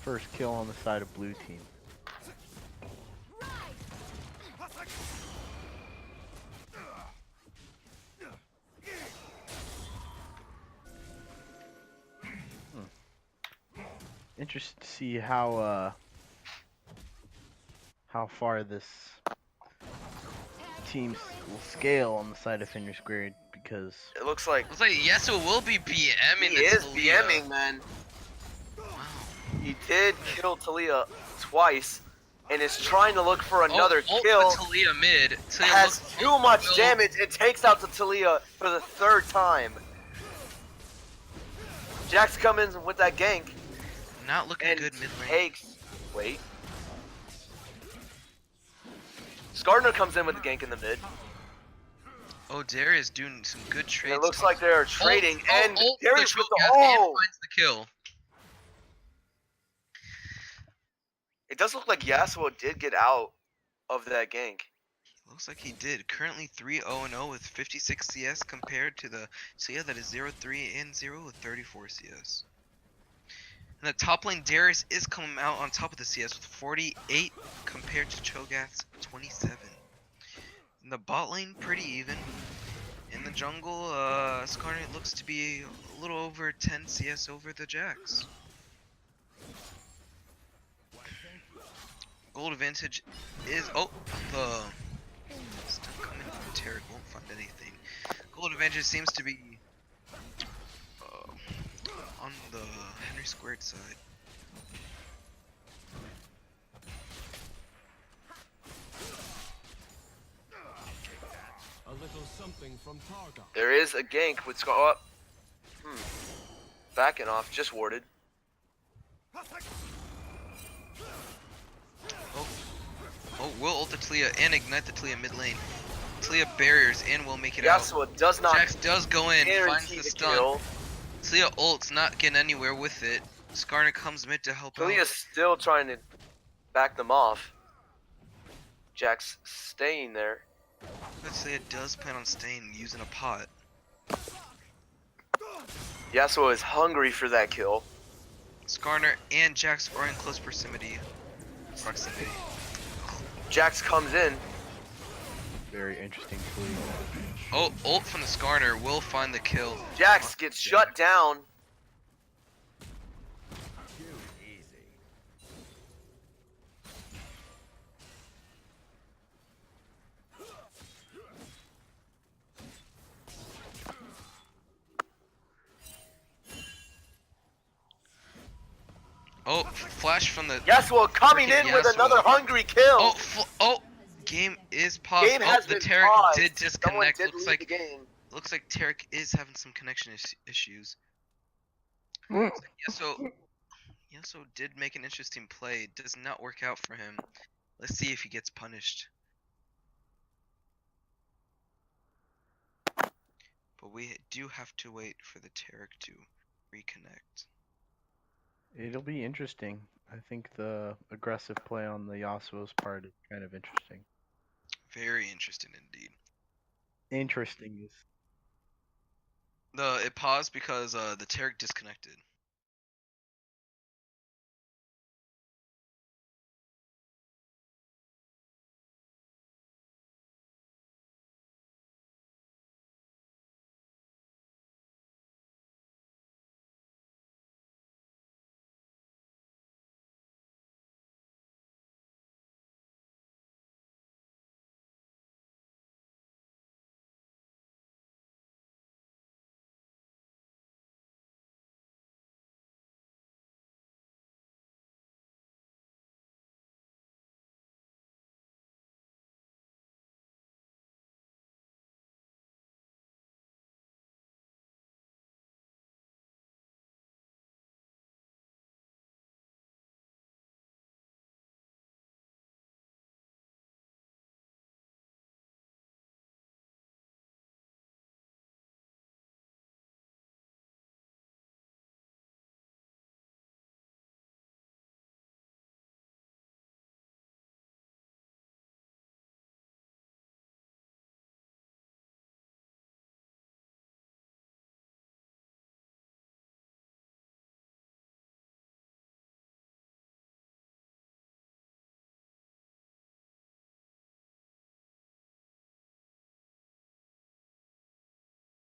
First kill on the side of blue team. Interested to see how far this team will scale on the side of Finger Squared because It looks like Looks like Yasuo will be BMing he the is Talia. BMing, man. Wow. He did kill Talia twice and is trying to look for another ult kill. for Talia mid. Talia Has looks too much will- damage and takes out the Talia for the third time. Jax comes in with that gank Not looking and good mid lane. takes. Wait. Skarner comes in with the gank in the mid. Oh, Darius doing some good And trades. it looks like they're trading. And ult for Darius the with the Cho'Gath and oh! finds the kill. It does look like Yasuo did get out of that gank. Looks like he did. Currently 3-0-0 with 56 CS compared to the Sia that is 0-3 and 0 with 34 CS. And the top lane Darius is coming out on top of the CS with 48 compared to Cho'Gath's 27. In the bot lane, pretty even. In the jungle, Skarner looks to be a little over 10 CS over the Jax. Gold advantage is the still coming from Taric won't find anything. Gold advantage seems to be on the Henry Squared side. A little something from Targa. There is a gank with Scar. Backing off, just warded. Oh, will ult the Talia and ignite the Talia mid lane. Talia barriers and will make it out. Yasuo does not Jax does go in, finds guarantee the the stun. kill. Talia ult's not getting anywhere with it. Skarner comes mid to help out. Talia's still trying to back them off. Jax staying there. But Talia does plan on staying using a pot. Yasuo is hungry for that kill. Skarner and Jax are in close proximity. Jax comes in. very interesting play. Oh, ult from the Skarner will find the kill. Jax gets shut down. Oh, flash from the. Yasuo coming in Freaking with Yasuo. another hungry kill. Oh, game is paused. Game Oh, has the been Taric paused. did Someone disconnect. did Looks leave like the game. Taric is having some connection issues. Mm. Yasuo did make an interesting play. Does not work out for him. Let's see if he gets punished. But we do have to wait for the Taric to reconnect. It'll be interesting. I think the aggressive play on the Yasuo's part is kind of interesting. Very interesting indeed. Interesting is It paused because the Taric disconnected.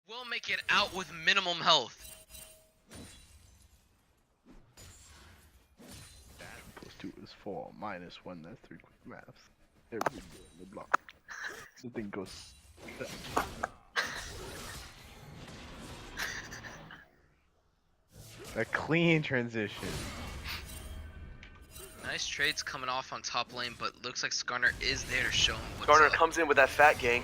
will make it out with minimum health. Plus 2 is 4. Minus 1, that's 3 quick maths. There we go. The block. The thing goes. A clean transition. Nice trades coming off on top lane, but looks like Skarner is there to show him what's Garner up. comes in with that fat gank.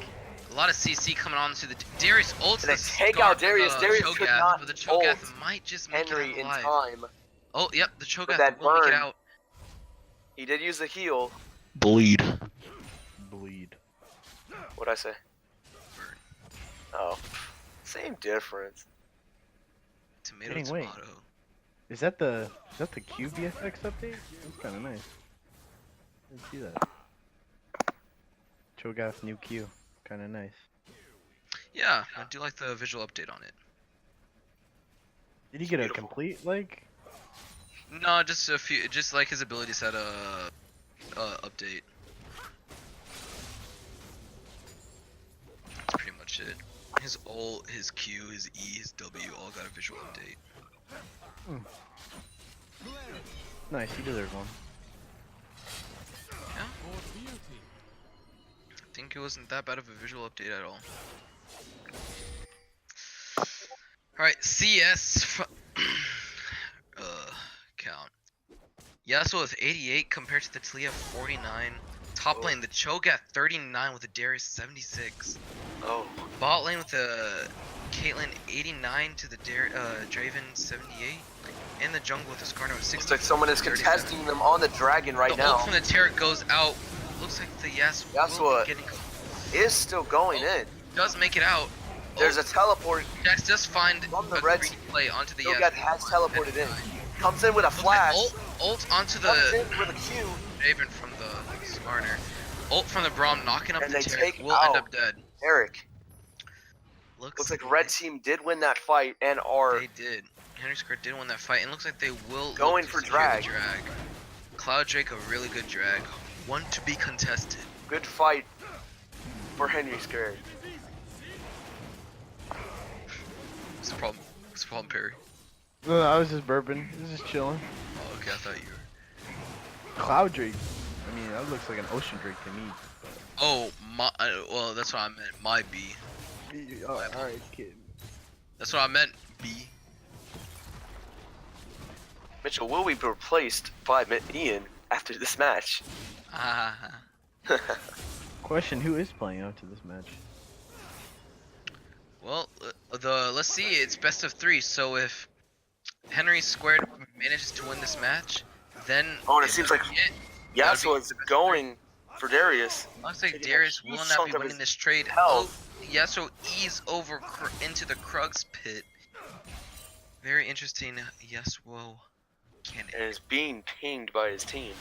A lot of CC coming on to the Darius ults. And they the take out Darius. Darius could Cho'Gath, not but the Cho'Gath ult might just make Henry it in out alive. time. Oh, yep, the Cho'Gath that will make it burn. out. He did use the heal. Bleed. Bleed. What'd I say? Oh. Same difference. Tomato, Dang, wait. tomato. Is that the QVFX update? That's kind of nice. I didn't see that. Cho'Gath new Q. Kind of nice. Yeah, I do like the visual update on it. Did he get a Beautiful. complete like? No, just a few, just like his ability set update. That's pretty much it. His ult, his Q, his E, his W all got a visual update. Nice, he deserves one. For beauty. I think it wasn't that bad of a visual update at all. Alright, CS count. Yasuo with 88 compared to the Talia 49. Top lane, the Cho'Gath 39 with the Darius 76. Oh. Bot lane with the Caitlyn 89 to the Draven 78. And the jungle with the Skarner with 60. Looks like someone is 37. contesting them on the dragon right The now. ult from the turret goes out. Looks like the Yasuo will Yasuo be getting is still going in. does make it out. There's a teleport. Jax does find From the a red free play onto the Cho'Gath has teleported in. Comes in with a flash. Ult onto Comes the in with a Q. Raven from the Skarner. Ult from the Braum knocking up And the they turret. take Will end out up dead. Eric. Looks Looks like red team did win that fight and are They did. Henry Square did win that fight, and looks like they will Going look to for secure drag. the drag. Cloud Drake, a really good drag. One to be contested. good fight for Henry Square. What's the problem? What's the problem, Perry? No, I was just burping. I was just chilling. Oh, okay, I thought you were. Cloud Drake. I mean, that looks like an ocean drake to me. Oh, my. Well, that's what I meant. My B. Oh, alright, kid. That's what I meant. B. Mitchell will be replaced by Ian after this match. Ah. Question: who is playing out to this match? Well, let's see. It's best of 3. So if Henry Squared manages to win this match, then Oh, and it seems like it. Yasuo is going for Darius. Looks like taking a Darius will huge not chunk be of winning his this trade. health. Oh, Yasuo ease over into the Krug's pit. Very interesting. Yasuo can And is being pinged by his team.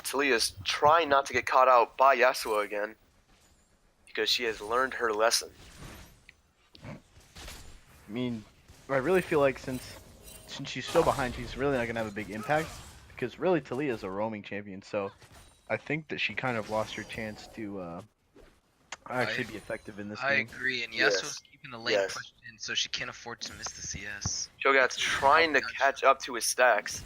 Talia's trying not to get caught out by Yasuo again because she has learned her lesson. I mean, I really feel like since she's so behind, she's really not gonna have a big impact because really Talia's a roaming champion. So I think that she kind of lost her chance to actually be effective in this I game. agree, and Yes. Yasuo's keeping the lane Yes. pushed in, so she can't afford to miss the CS. Cho'Gath's trying to catch up to his stacks.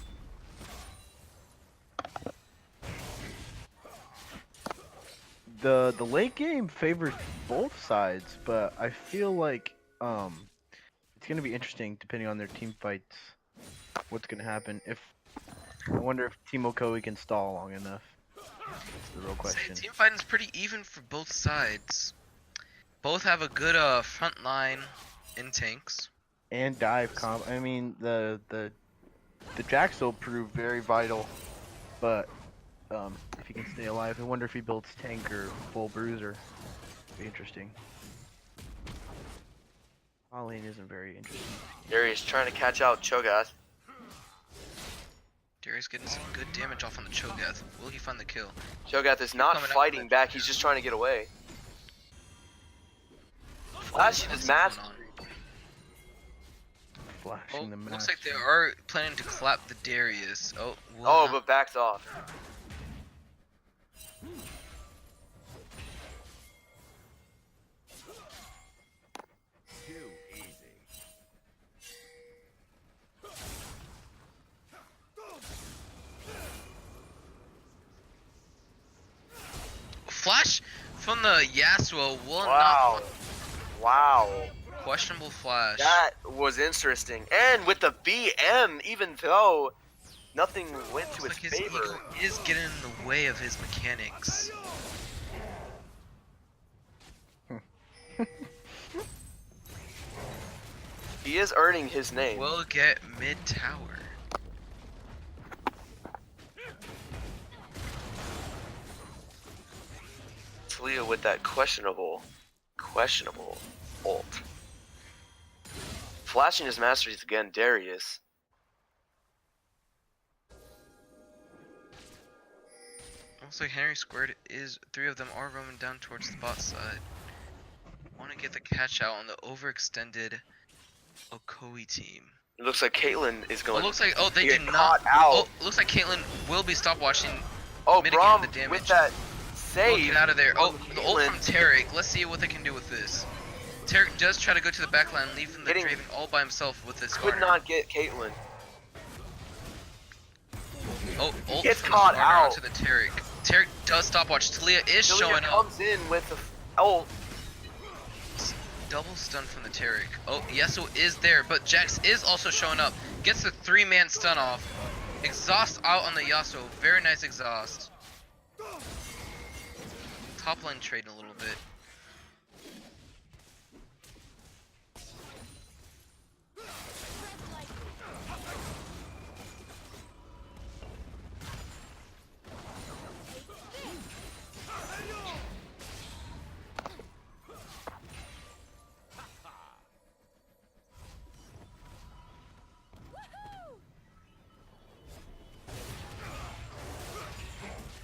The late game favors both sides, but I feel like it's gonna be interesting depending on their team fights. What's gonna happen? I wonder if Team Ocoee can stall long enough. That's the real question. Team fighting's pretty even for both sides. Both have a good front line in tanks. And dive comp. I mean, the Jax will prove very vital, but if he can stay alive, I wonder if he builds tank or full bruiser. Be interesting. Lane isn't very interesting. Darius trying to catch out Cho'Gath. Terry's getting some good damage off on the Cho'Gath. Will he find the kill? Cho'Gath is not Coming out fighting with back. He's just trying to get away. Flash What's is going mastery. on? Flashing the match. Looks like they are planning to clap the Darius. Oh, will Oh, not- but backs off. Flash from the Yasuo will Wow. Wow. not questionable flash. That was interesting. And with the BM, even though nothing went to Looks his like his favor. ego is getting in the way of his mechanics. He is earning his name. Will get mid tower. Talia with that questionable ult. Flashing his masteries again, Darius. Looks like Henry squared is 3 of them are roaming down towards the bot side. Want to get the catch out on the overextended Ocoee team. It looks like Caitlyn is going. Looks like they get did not. caught out. Oh, looks like Caitlyn will be stopwatching. Oh, mitigating Braum the damage. with that Will save. get out of there. Oh, the ult Caitlyn from Tarek. Let's see what they can do with this. Tarek does try to go to the backline, leaving the Getting- Draven all by himself with this could Skarner. not get Caitlyn. Oh, ult gets from caught the Skarner out. onto the Tarek. Tarek does stopwatch. Talia is Talia showing up. comes in with the ult. Double stun from the Tarek. Oh, Yasuo is there, but Jax is also showing up. Gets the 3-man stun off. Exhaust out on the Yasuo. Very nice exhaust. Top lane trading a little bit.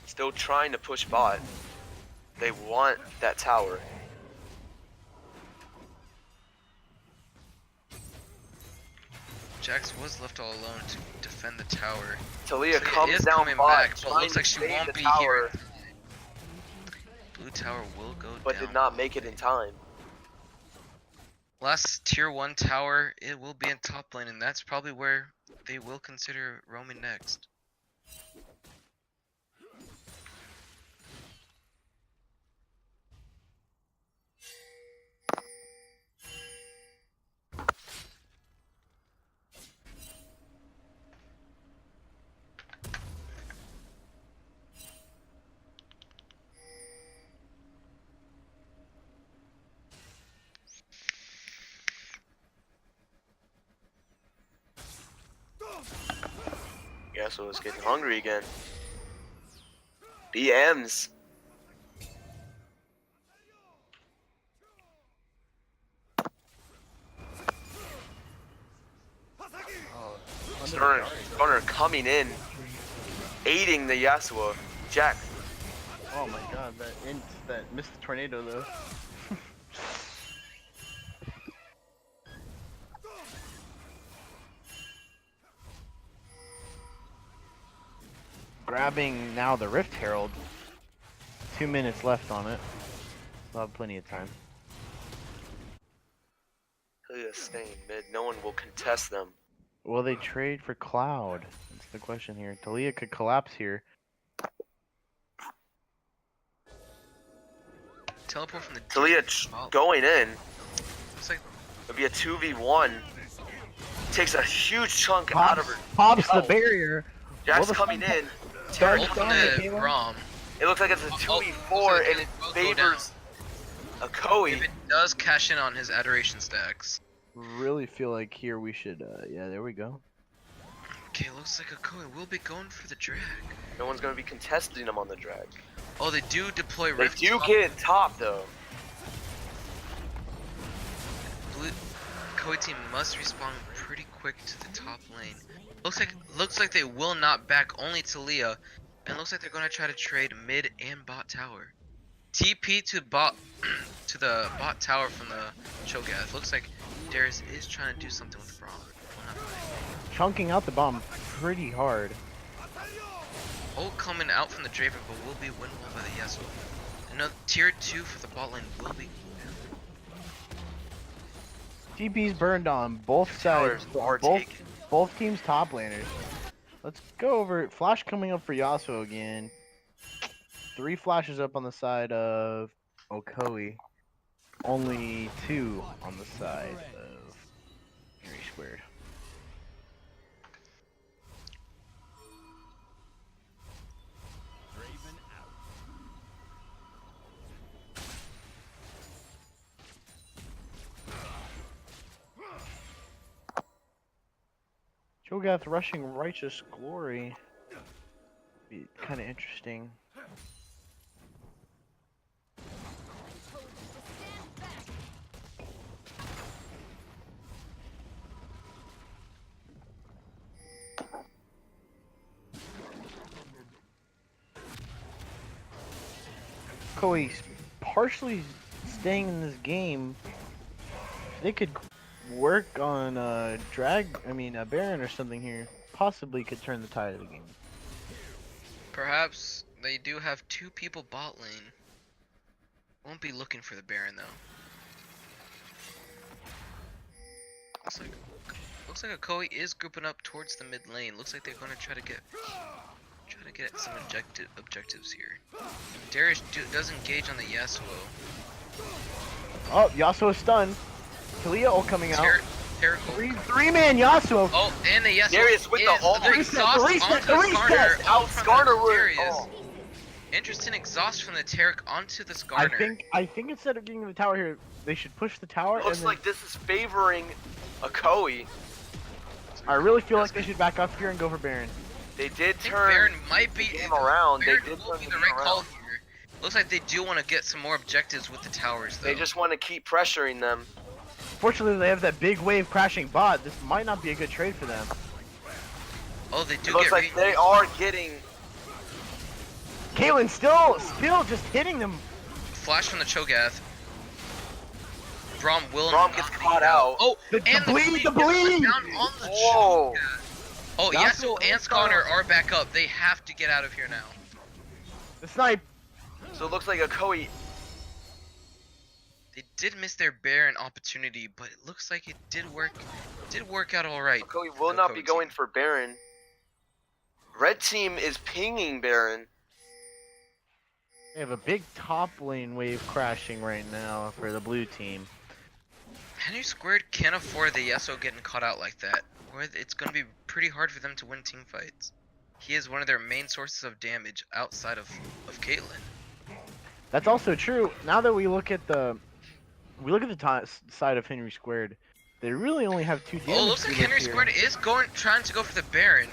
Still trying to push bot. They want that tower. Jax was left all alone to defend the tower. Talia Talia comes is down coming bot, back, but trying looks like to she save won't the be tower, here. Blue tower will go but down. did not make it in time. Last tier 1 tower, it will be in top lane, and that's probably where they will consider roaming next. Yasuo is getting hungry again. BMs. Stunner coming in, aiding the Yasuo. Jack. Oh my god, that missed the tornado though. Grabbing now the Rift Herald. 2 minutes left on it. We'll have plenty of time. Talia's staying mid. No one will contest them. Will they trade for Cloud? That's the question here. Talia could collapse here. Teleport from the Talia going in. Looks like It'll be a 2v1. Takes a huge chunk out of her. Pops Oh. the barrier. Jack's the coming fuck? in. Start ult from stunning the it, Caleb. Braum. It looks like it's a Oh, 2v4 looks like and it it will go down. favors Ocoee. David does cash in on his adoration stacks. Really feel like here we should, yeah, there we go. Okay, looks like Okoye will be going for the drag. No one's gonna be contesting him on the drag. Oh, they do deploy They Rift. do top. get top though. Blue Okoye team must respawn pretty quick to the top lane. Looks like they will not back only Talia, and looks like they're gonna try to trade mid and bot tower. TP to bot to the bot tower from the Cho'Gath. Looks like Darius is trying to do something with Braum. Chunking out the bomb pretty hard. Ult coming out from the Draven, but will be winnable by the Yasuo. Another tier 2 for the bot lane will be. TP's burned on both Towers sides. are Both taken. both teams top laners. Let's go over flash coming up for Yasuo again. 3 flashes up on the side of Ocoee. Only 2 on the side of Henry Squared. Cho'Gath rushing Righteous Glory. Be kind of interesting. Ocoee's partially staying in this game. They could work on a Baron or something here. Possibly could turn the tide of the game. Perhaps they do have 2 people bot lane. Won't be looking for the Baron though. Looks like Ocoee is grouping up towards the mid lane. Looks like they're gonna try to get some objectives here. Darius does engage on the Yasuo. Oh, Yasuo's stunned. Talia ult coming out. Three-man Yasuo. Oh, and the Yasuo Darius with the ult. the exhaust The reset, onto the the reset. Skarner. Out Skarner would. Darius. Oh. Interesting exhaust from the Taric onto the I Skarner. think instead of getting the tower here, they should push the tower. Looks and like this is favoring Ocoee. I really feel like they should back up here and go for Baron. They did I think turn Baron might be the game around. Baron They did will turn be the the game right call around. here. Looks like they do want to get some more objectives with the towers though. They just want to keep pressuring them. Fortunately, they have that big wave crashing bot. This might not be a good trade for them. Oh, they do It looks get like they are getting. Caitlyn still just hitting them. flash from the Cho'Gath. Braum Braum gets caught out. Oh, The and bleed, the gets put bleed! down on the Whoa. Cho'Gath. Oh, Yasuo Yasuo and and Skarner are back up. They have to get out of here now. The snipe. So it looks like Ocoee. They did miss their Baron opportunity, but it looks like it did work out all right. Ocoee will The not Ocoee be going team. for Baron. Red team is pinging Baron. They have a big top lane wave crashing right now for the blue team. Henry Squared can't afford the Yasuo getting caught out like that. Or it's going to be pretty hard for them to win team fights. He is one of their main sources of damage outside of Caitlyn. That's also true. Now that we look at the side of Henry Squared, they really only have 2 damage. Oh, looks like dealers Henry here. Squared is trying to go for the Baron.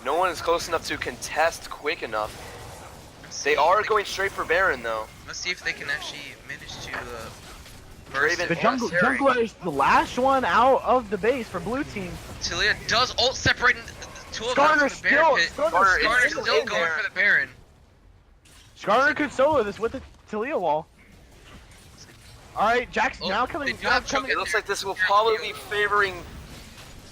No one is close enough to contest quick enough. Let's They see are if going straight for Baron though. Let's see if they can actually manage to burst Draven- it. The Or Terry. jungler is the last one out of the base for blue team. Talia does ult separating the 2 of them Skarner from the Baron pit. Skarner is Skarner's still still in going there. for the Baron. Skarner could solo this with the Talia wall. Alright, Jack's Oh, now they coming. do Now have coming. It looks like this will probably be favoring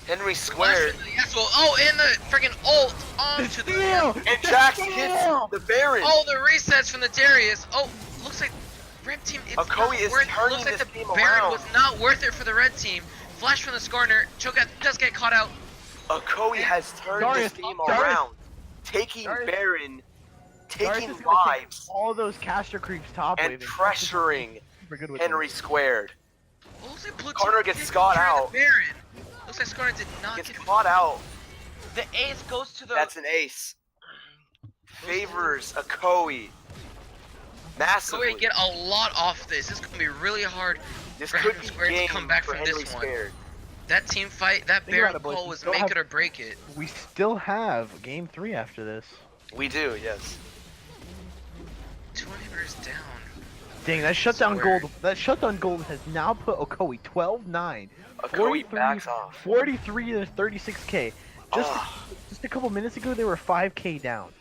Henry Squared. Oh, and the freaking ult onto the. Steal! And Jax Steal! hits the Baron. Oh, the resets from the Darius. Oh, looks like red team. It's Ocoee not is worth. turning Looks like this the game Baron around. was not worth it for the red team. Flash from the Skarner. Cho'Gath does get caught out. Ocoee has turned Darius, this game Darius. around, taking Darius. Baron, Darius taking is gonna take lives, all those caster creeps top and waving. pressuring Super good with Henry Squared. Oh, looks like blue Skarner team gets did Scott try the out. Baron. Looks like Skarner did not Gets get caught out. the ace goes to the. That's an ace. Favors Ocoee massively. Ocoee get a lot off this. This is gonna be really hard. This for could Henry be Squared to game come back for from this Henry one. Squared. That team fight, that Think Baron about it, boys. call We was still make have- it or break it. We still have game 3 after this. We do, yes. 2 inhibitors down. Dang, that shutdown Squared. gold. That shutdown gold has now put Ocoee 12-9. Ocoee backs off. 43 to 36k. Just Ah, just a couple minutes ago, they were 5K down.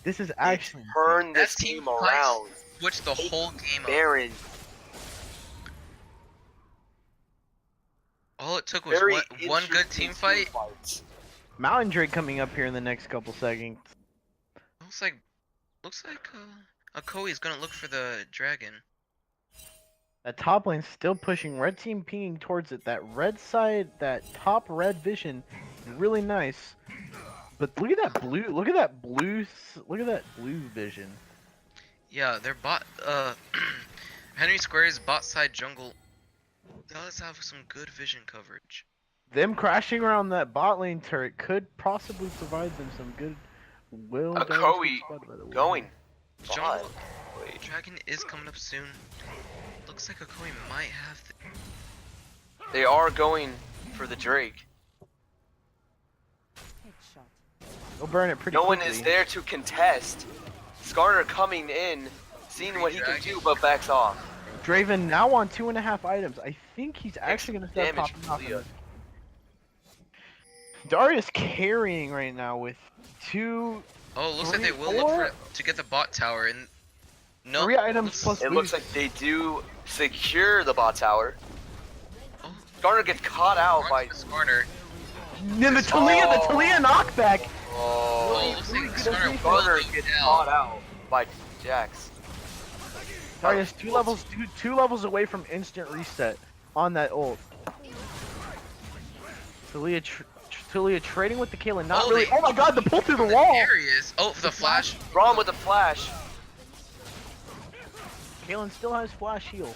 This is they actually insane. turned That this team game fight around. switched the whole game up. Baron, All it took was very one good interesting team fight. fights. Mountain Drake coming up here in the next couple seconds. Looks like Ocoee is gonna look for the dragon. That top lane's still pushing. Red team pinging towards it. That red side, that top red vision, really nice. But look at that blue. Look at that blue. Look at that blue vision. Yeah, their bot Henry Square's bot side jungle does have some good vision coverage. Them crashing around that bot lane turret could possibly provide them some good. Will Darius Ocoee get spotted by the going. Jungle Bot. Wait. dragon is coming up soon. Looks like Ocoee might have the They are going for the Drake. Headshot. They'll burn it pretty No quickly. one is there to contest. Skarner coming in, seeing what he can do, but backs off. Draven now on 2.5 items. I think he's actually some gonna start damage popping from off. Leah. Darius carrying right now with two, Oh, looks like Three, they will look four? for to get the bot tower and no 3 items plus. It looks like they do secure the bot tower. Oh, Skarner gets caught out by. Skarner. Then the Talia, Oh. knockback. Oh, Oh, looks like good Skarner defense. will Skarner go gets down. caught out by Jax. Darius two levels away from instant reset on that ult. Talia trading with the Kaylin, not Oh, really. they- Oh my God, the pull through the From wall. areas. Oh, the flash. Braum with the flash. Kaylin still has flash heal.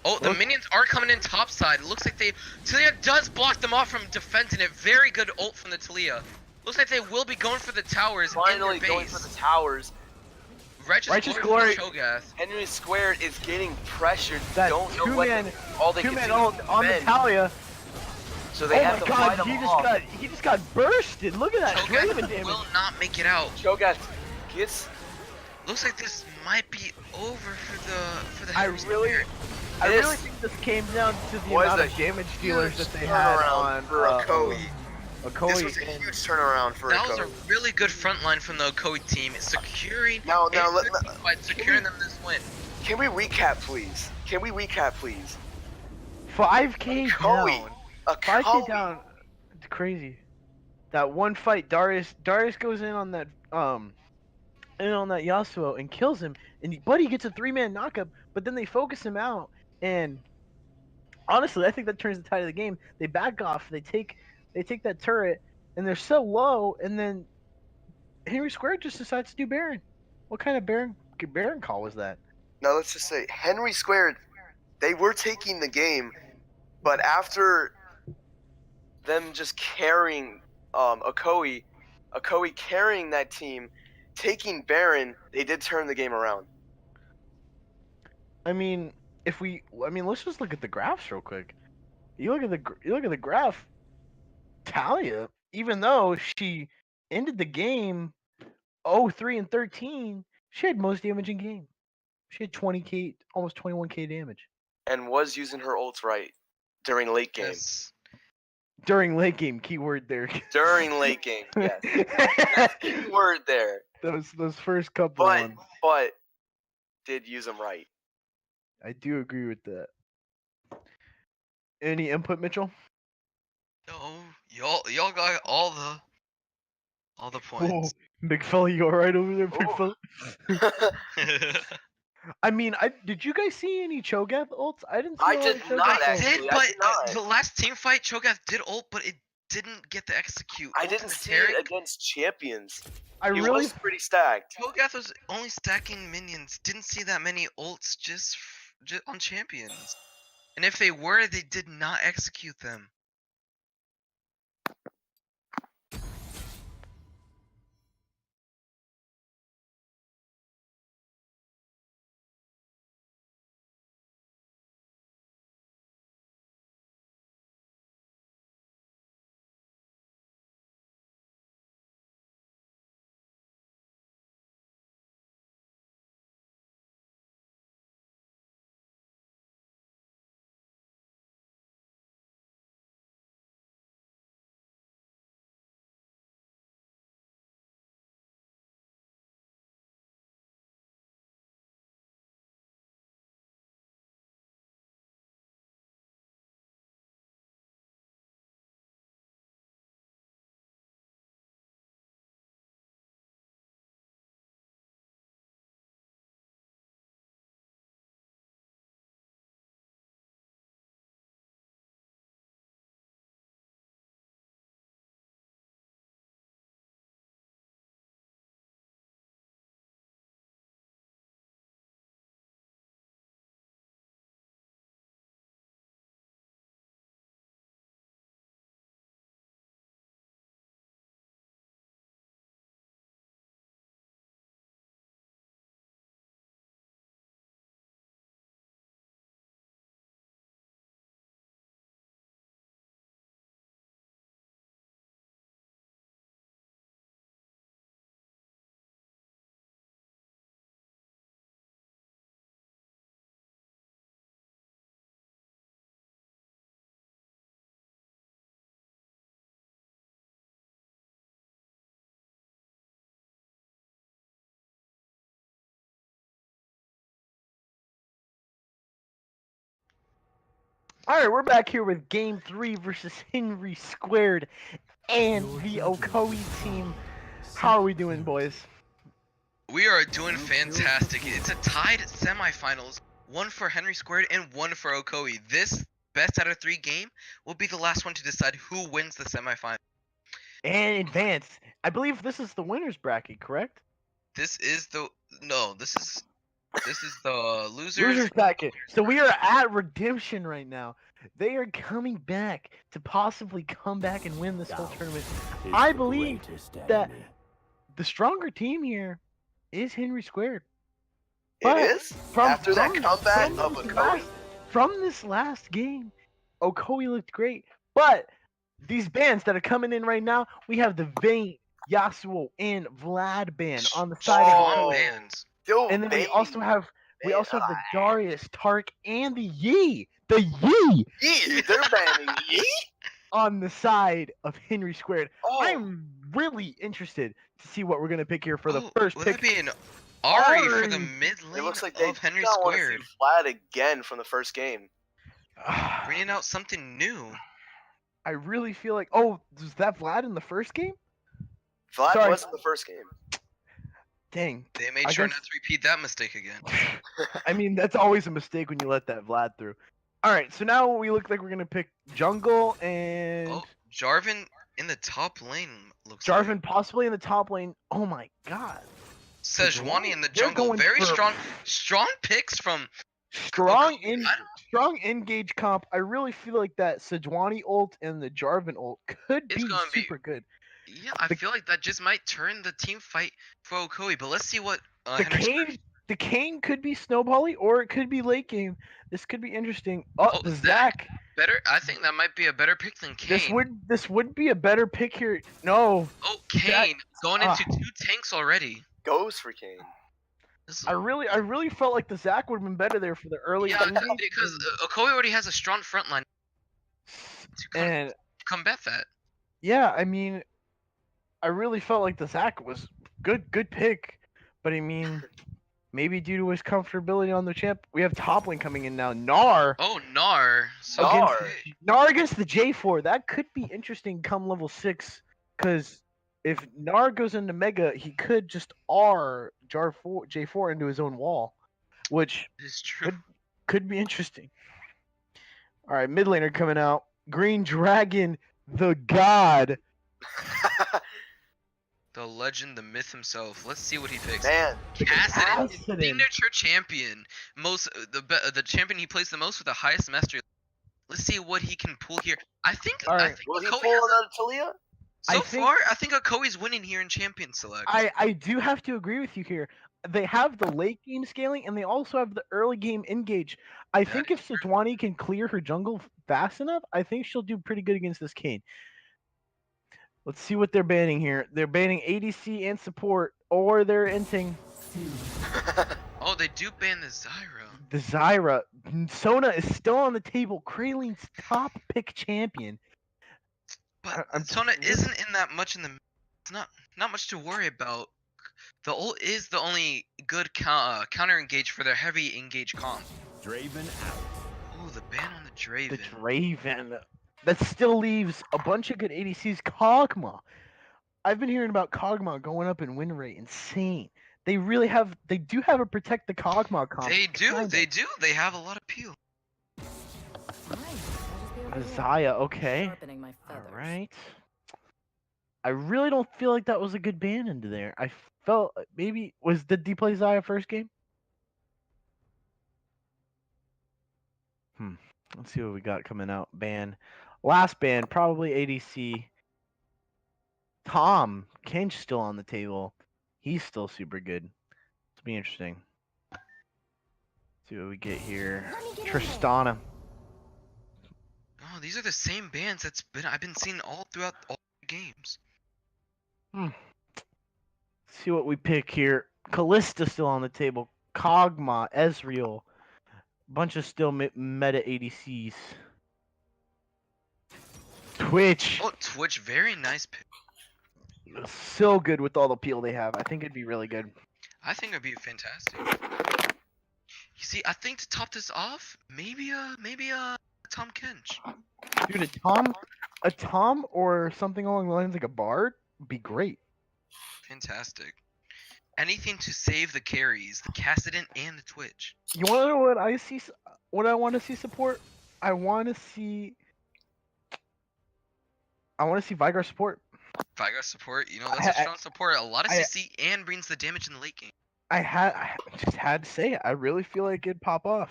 Oh, the Look. minions are coming in top side. It looks like Talia does block them off from defending it. Very good ult from the Talia. Looks like they will be going for the towers Finally in their going base. for the towers. Righteous Glory. Glory from Cho'Gath. Henry Squared is getting pressured. That Don't know what two-man- all they Two can man do ult is on the defend. Talia. So they Oh have my to fight God, him he off. just got bursted. Look at that Draven Cho'Gath damage. will not make it out. Cho'Gath gets. Looks like this might be over for the I Henry really, Square. I This really think this came down to the was amount a of damage dealers huge that they had turnaround on for Ocoee. This Ocoee was a and huge turnaround for That was a Ocoee. really good front line from the Ocoee team, securing Now, and let- good team fight, securing them this win. Can we recap, please? 5K Ocoee. down. 5K Ocoee. down. It's crazy. That one fight, Darius goes in on that Yasuo and kills him, and Buddy gets a 3-man knockup, but then they focus him out, and honestly, I think that turns the tide of the game. They back off, they take that turret, and they're so low, and then Henry Square just decides to do Baron. What kind of Baron call was that? Now let's just say Henry Squared. They were taking the game, but after them just carrying Ocoee carrying that team, taking Baron, they did turn the game around. I mean, let's just look at the graphs real quick. You look at the graph. Talia, even though she ended the game 0-3-13, she had most damage in game. She had 20k, almost 21k damage And was using her ults right during late game. Yes. during late game. Keyword there. During late game, yes. Keyword there. those first couple But ones. but did use them right. I do agree with that. Any input, Mitchell? No, y'all got all the points. Big fella, you alright over there, big Ooh. fella? I mean, did you guys see any Cho'Gath ults? I didn't see I a lot did of not, Cho'Gath I ults. actually. did, I but did not. the last team fight, Cho'Gath did ult, but it didn't get the execute. I Ult didn't in the see Tarek, it against champions. I It really was pretty stacked. Cho'Gath was only stacking minions. Didn't see that many ults just on champions. And if they were, they did not execute them. All right, we're back here with Game 3 versus Henry Squared and Your the judgment Ocoee is team. fine. How are we Seek doing, boys? We are doing Your fantastic. support. It's a tied semifinals, one for Henry Squared and one for Ocoee. This best out of 3 game will be the last one to decide who wins the semifinal. And advance. I believe this is the winners bracket, correct? This is the no. This is the Losers bracket. So we are at redemption right now. They are coming back to possibly come back and win this whole tournament. I believe that the stronger team here is Henry Squared. It But is? After that comeback of Ocoee? From this last game, Ocoee looked great. But these bands that are coming in right now, we have the Vayne, Yasuo, and Vlad band on the side of strong Ocoee. bands. Still And then we baiting also have man. the Darius, Tark, and the Yee. The Yee Yee, they're banning Yee? on the side of Henry Squared. Oh, I'm really interested to see what we're gonna pick here for the Oh, first would pick. that be an Ari for the Ari. mid it lane looks like they of do Henry not want to see Squared? Vlad again from the first game. Bringing out something new. I really feel like, oh, was that Vlad in the first game? Vlad Sorry. was in the first game. Dang. They made I sure guess- not to repeat that mistake again. I mean, that's always a mistake when you let that Vlad through. All right, so now we look like we're gonna pick jungle and Oh, Jarvan in the top lane looks Jarvan like. possibly in the top lane. Oh my god. Sejuani in the They're jungle. going Very for strong picks from strong Ocoee. I don't- strong engage comp. I really feel like that Sejuani ult and the Jarvan ult could It's be gonna be- super good. Yeah, I feel like that just might turn the team fight for Ocoee, but let's see what The Henry Squared. the Kane could be snowbally or it could be late game. This could be interesting. Oh, Oh, the Zach. Zach. Better. I think that might be a better pick than Kane. This would be a better pick here. No, Oh, Kane going ah. into 2 tanks already. Goes for Kane. This is- I really felt like the Zach would have been better there for the early yeah, engage because Ocoee already has a strong front line to and combat that. yeah, I mean, I really felt like the Zach was good pick, but I mean, maybe due to his comfortability on the champ, we have top lane coming in now. Gnar Oh, Gnar. So Gnar. Gnar against the J4. That could be interesting come level 6, because if Gnar goes into Mega, he could just R J4 into his own wall, which it's true. could be interesting. All right, mid laner coming out. Green Dragon, the god. The legend, the myth himself. Let's see what he picks. Man, Kassadin, Kassadin. signature champion, the champion he plays the most with the highest mastery. Let's see what he can pull here. I think. All I right. think will he Ocoee pull has a- another Talia? so I think- far, I think Ocoee's winning here in champion select. I do have to agree with you here. They have the late game scaling and they also have the early game engage. I think if Sejuani can clear her jungle fast enough, I think she'll do pretty good against this Kane. Let's see what they're banning here. They're banning ADC and support, or they're inting Oh, they do ban the Zyra. the Zyra. Sona is still on the table. Kraylin's top pick champion. But I'm Sona isn't in that much in the. It's not much to worry about. The ult is the only good counter engage for their heavy engage comp. Draven out. Oh, the ban on the Draven. The Draven. That still leaves a bunch of good ADCs. Kog'Maw. I've been hearing about Kog'Maw going up in win rate. Insane. They do have a protect the Kog'Maw comp. They do. kinda. They do. They have a lot of peel. Fine. I'll just be over here, Zaya, okay. sharpening my feathers. Alright. I really don't feel like that was a good ban into there. I felt maybe did he play Zaya first game? Let's see what we got coming out. Ban. Last ban, probably ADC. Tom. Ken's still on the table. He's still super good. It's be interesting. See what we get here. Let me get in there. Tristana. Oh, these are the same bands I've been seeing all throughout all the games. See what we pick here. Callista still on the table. Kog'Maw, Ezreal. Bunch of still meta ADCs. Twitch. Oh, Twitch, very nice pick. So good with all the peel they have. I think it'd be really good. I think it'd be fantastic. You see, I think to top this off, maybe Tom Kench. Dude, a Tom or something along the lines like a Bard would be great. Fantastic. Anything to save the carries, the Cassidon and the Twitch. You want to know what I see? What I want to see support? I want to see. I want to see Vigar support. Vigar support, you know, that's a I, strong support. A lot of I, CC and brings the damage in the late game. I just had to say it. I really feel like it'd pop off.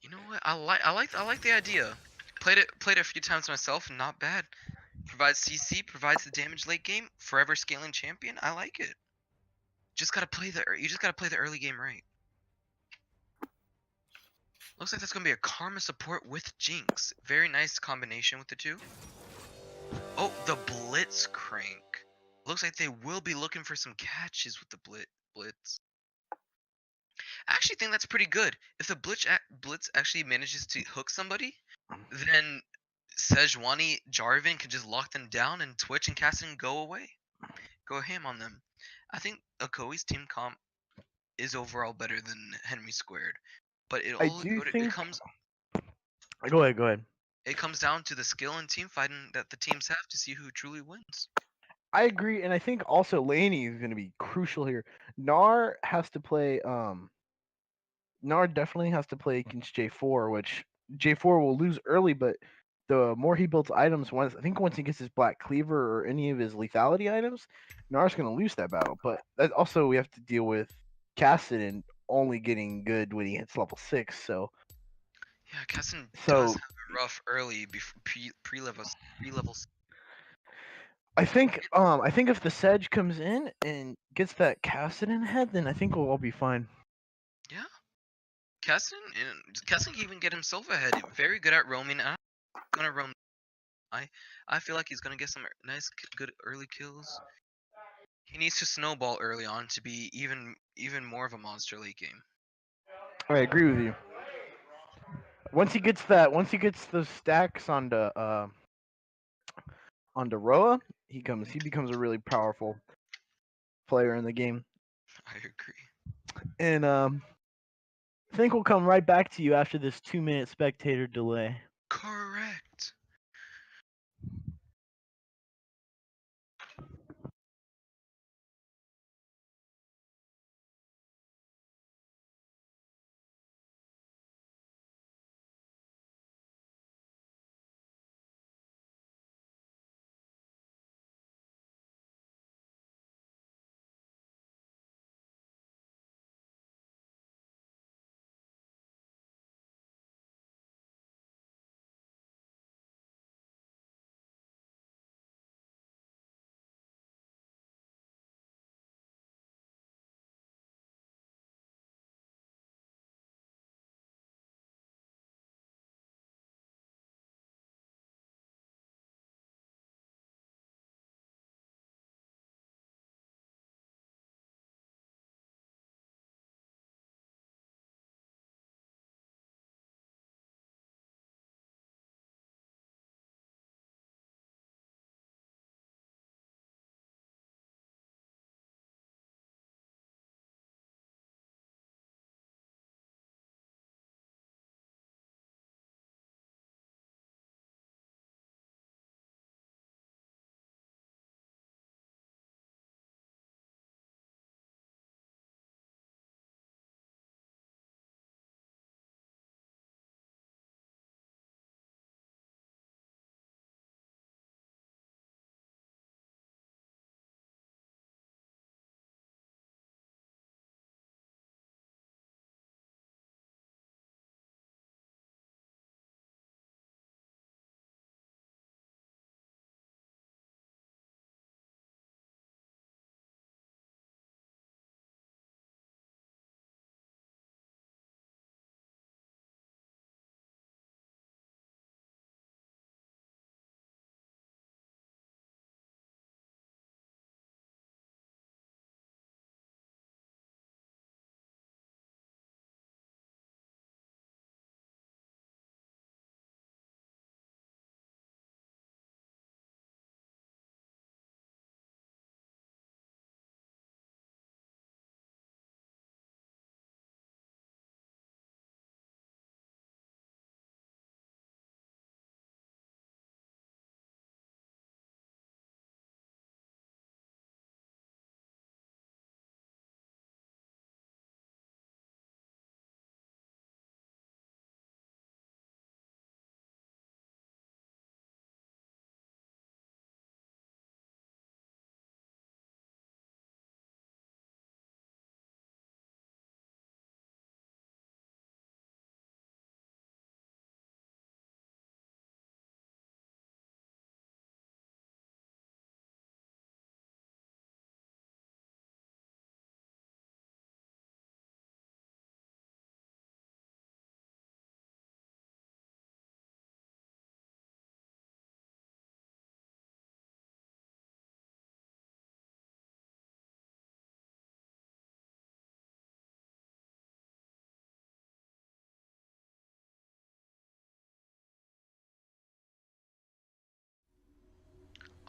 You know what? I like the idea. Played it a few times myself, not bad. Provides CC, provides the damage late game, forever scaling champion. I like it. You just gotta play the early game right. Looks like that's gonna be a Karma support with Jinx. Very nice combination with the two. Oh, the Blitz crank. Looks like they will be looking for some catches with the Blitz. I actually think that's pretty good. If the Blitz actually manages to hook somebody, then Sejuani Jarvan can just lock them down and Twitch and Cassin go away. Go ham on them. I think Ocoee's team comp is overall better than Henry Squared. But I do think. comes Go ahead. Go ahead. it comes down to the skill and team fighting that the teams have to see who truly wins. I agree, and I think also Laney is going to be crucial here. Nar has to play. Nar definitely has to play against J4, which J4 will lose early, but the more he builds items, once he gets his Black Cleaver or any of his lethality items, Nar's going to lose that battle. But that also we have to deal with Cassidon only getting good when he hits level 6. So Yeah, Cassin does so have it rough early before pre-level. I think if the Sedge comes in and gets that Cassidon head, then I think we'll all be fine. Yeah, Cassin can even get himself ahead. Very good at roaming. I'm gonna roam. I feel like he's gonna get some nice, good early kills. He needs to snowball early on to be even more of a monster late game. I agree with you. Once he gets those stacks onto Roa, he becomes a really powerful player in the game. I agree. And I think we'll come right back to you after this 2-minute spectator delay. Correct.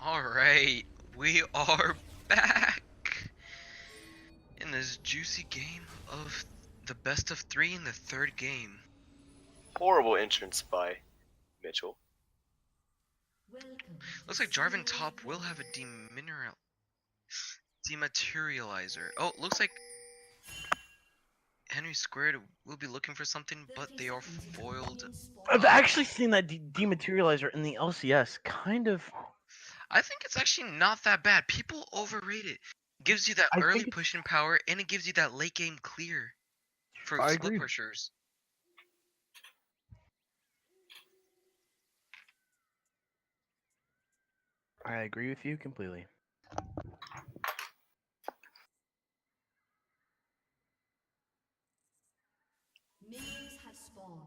Alright, we are back in this juicy game of the best of 3 in the third game. Horrible entrance by Mitchell. Looks like Jarvan top will have a dematerializer. Oh, looks like Henry Squared will be looking for something, but they are foiled. I've actually seen that dematerializer in the LCS. Kind of. I think it's actually not that bad. People overrate it. Gives you that I early think it's- pushing power, and it gives you that late game clear for I split agree. pushers. I agree with you completely. Minions have spawned.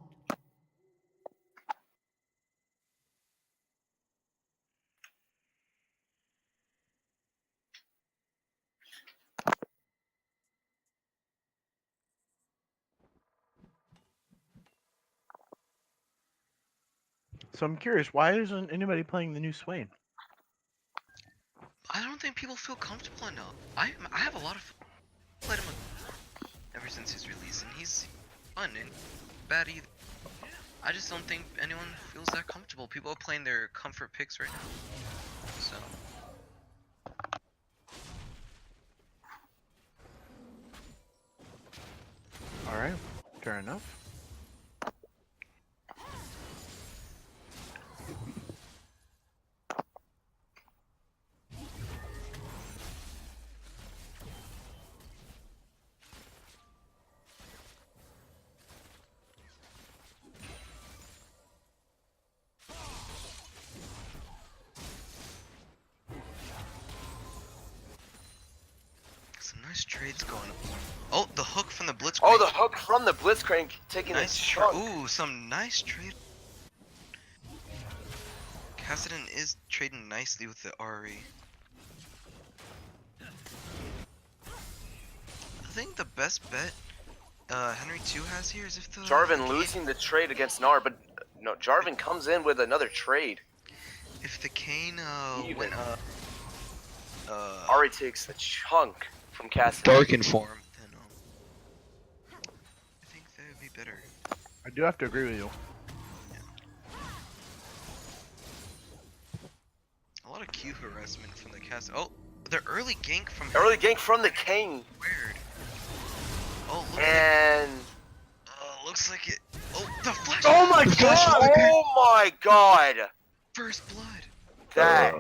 So I'm curious, why isn't anybody playing the new Swain? I don't think people feel comfortable enough. I have a lot of played him ever since his release, and he's fun and bad either. I just don't think anyone feels that comfortable. People are playing their comfort picks right now. So Alright, fair enough. some nice trades going on. Oh, the hook from the Blitzcrank. Oh, the hook from the Blitzcrank taking nice a chunk. Ooh, some nice trade. Kassadin is trading nicely with the RE. I think the best bet Henry 2 has here is if the Jarvan losing the trade against Gnar, but no, Jarvan comes in with another trade. If the Kane Even. went Ari takes a chunk from Cassidy. Darken form, then I think that would be better. I do have to agree with you. A lot of Q harassment from the cast. Oh, the early gank from Early gank from the King. Weird. Oh, look And looks like it. Oh, the flash. Oh my The flash god! fire. oh my god, First blood. that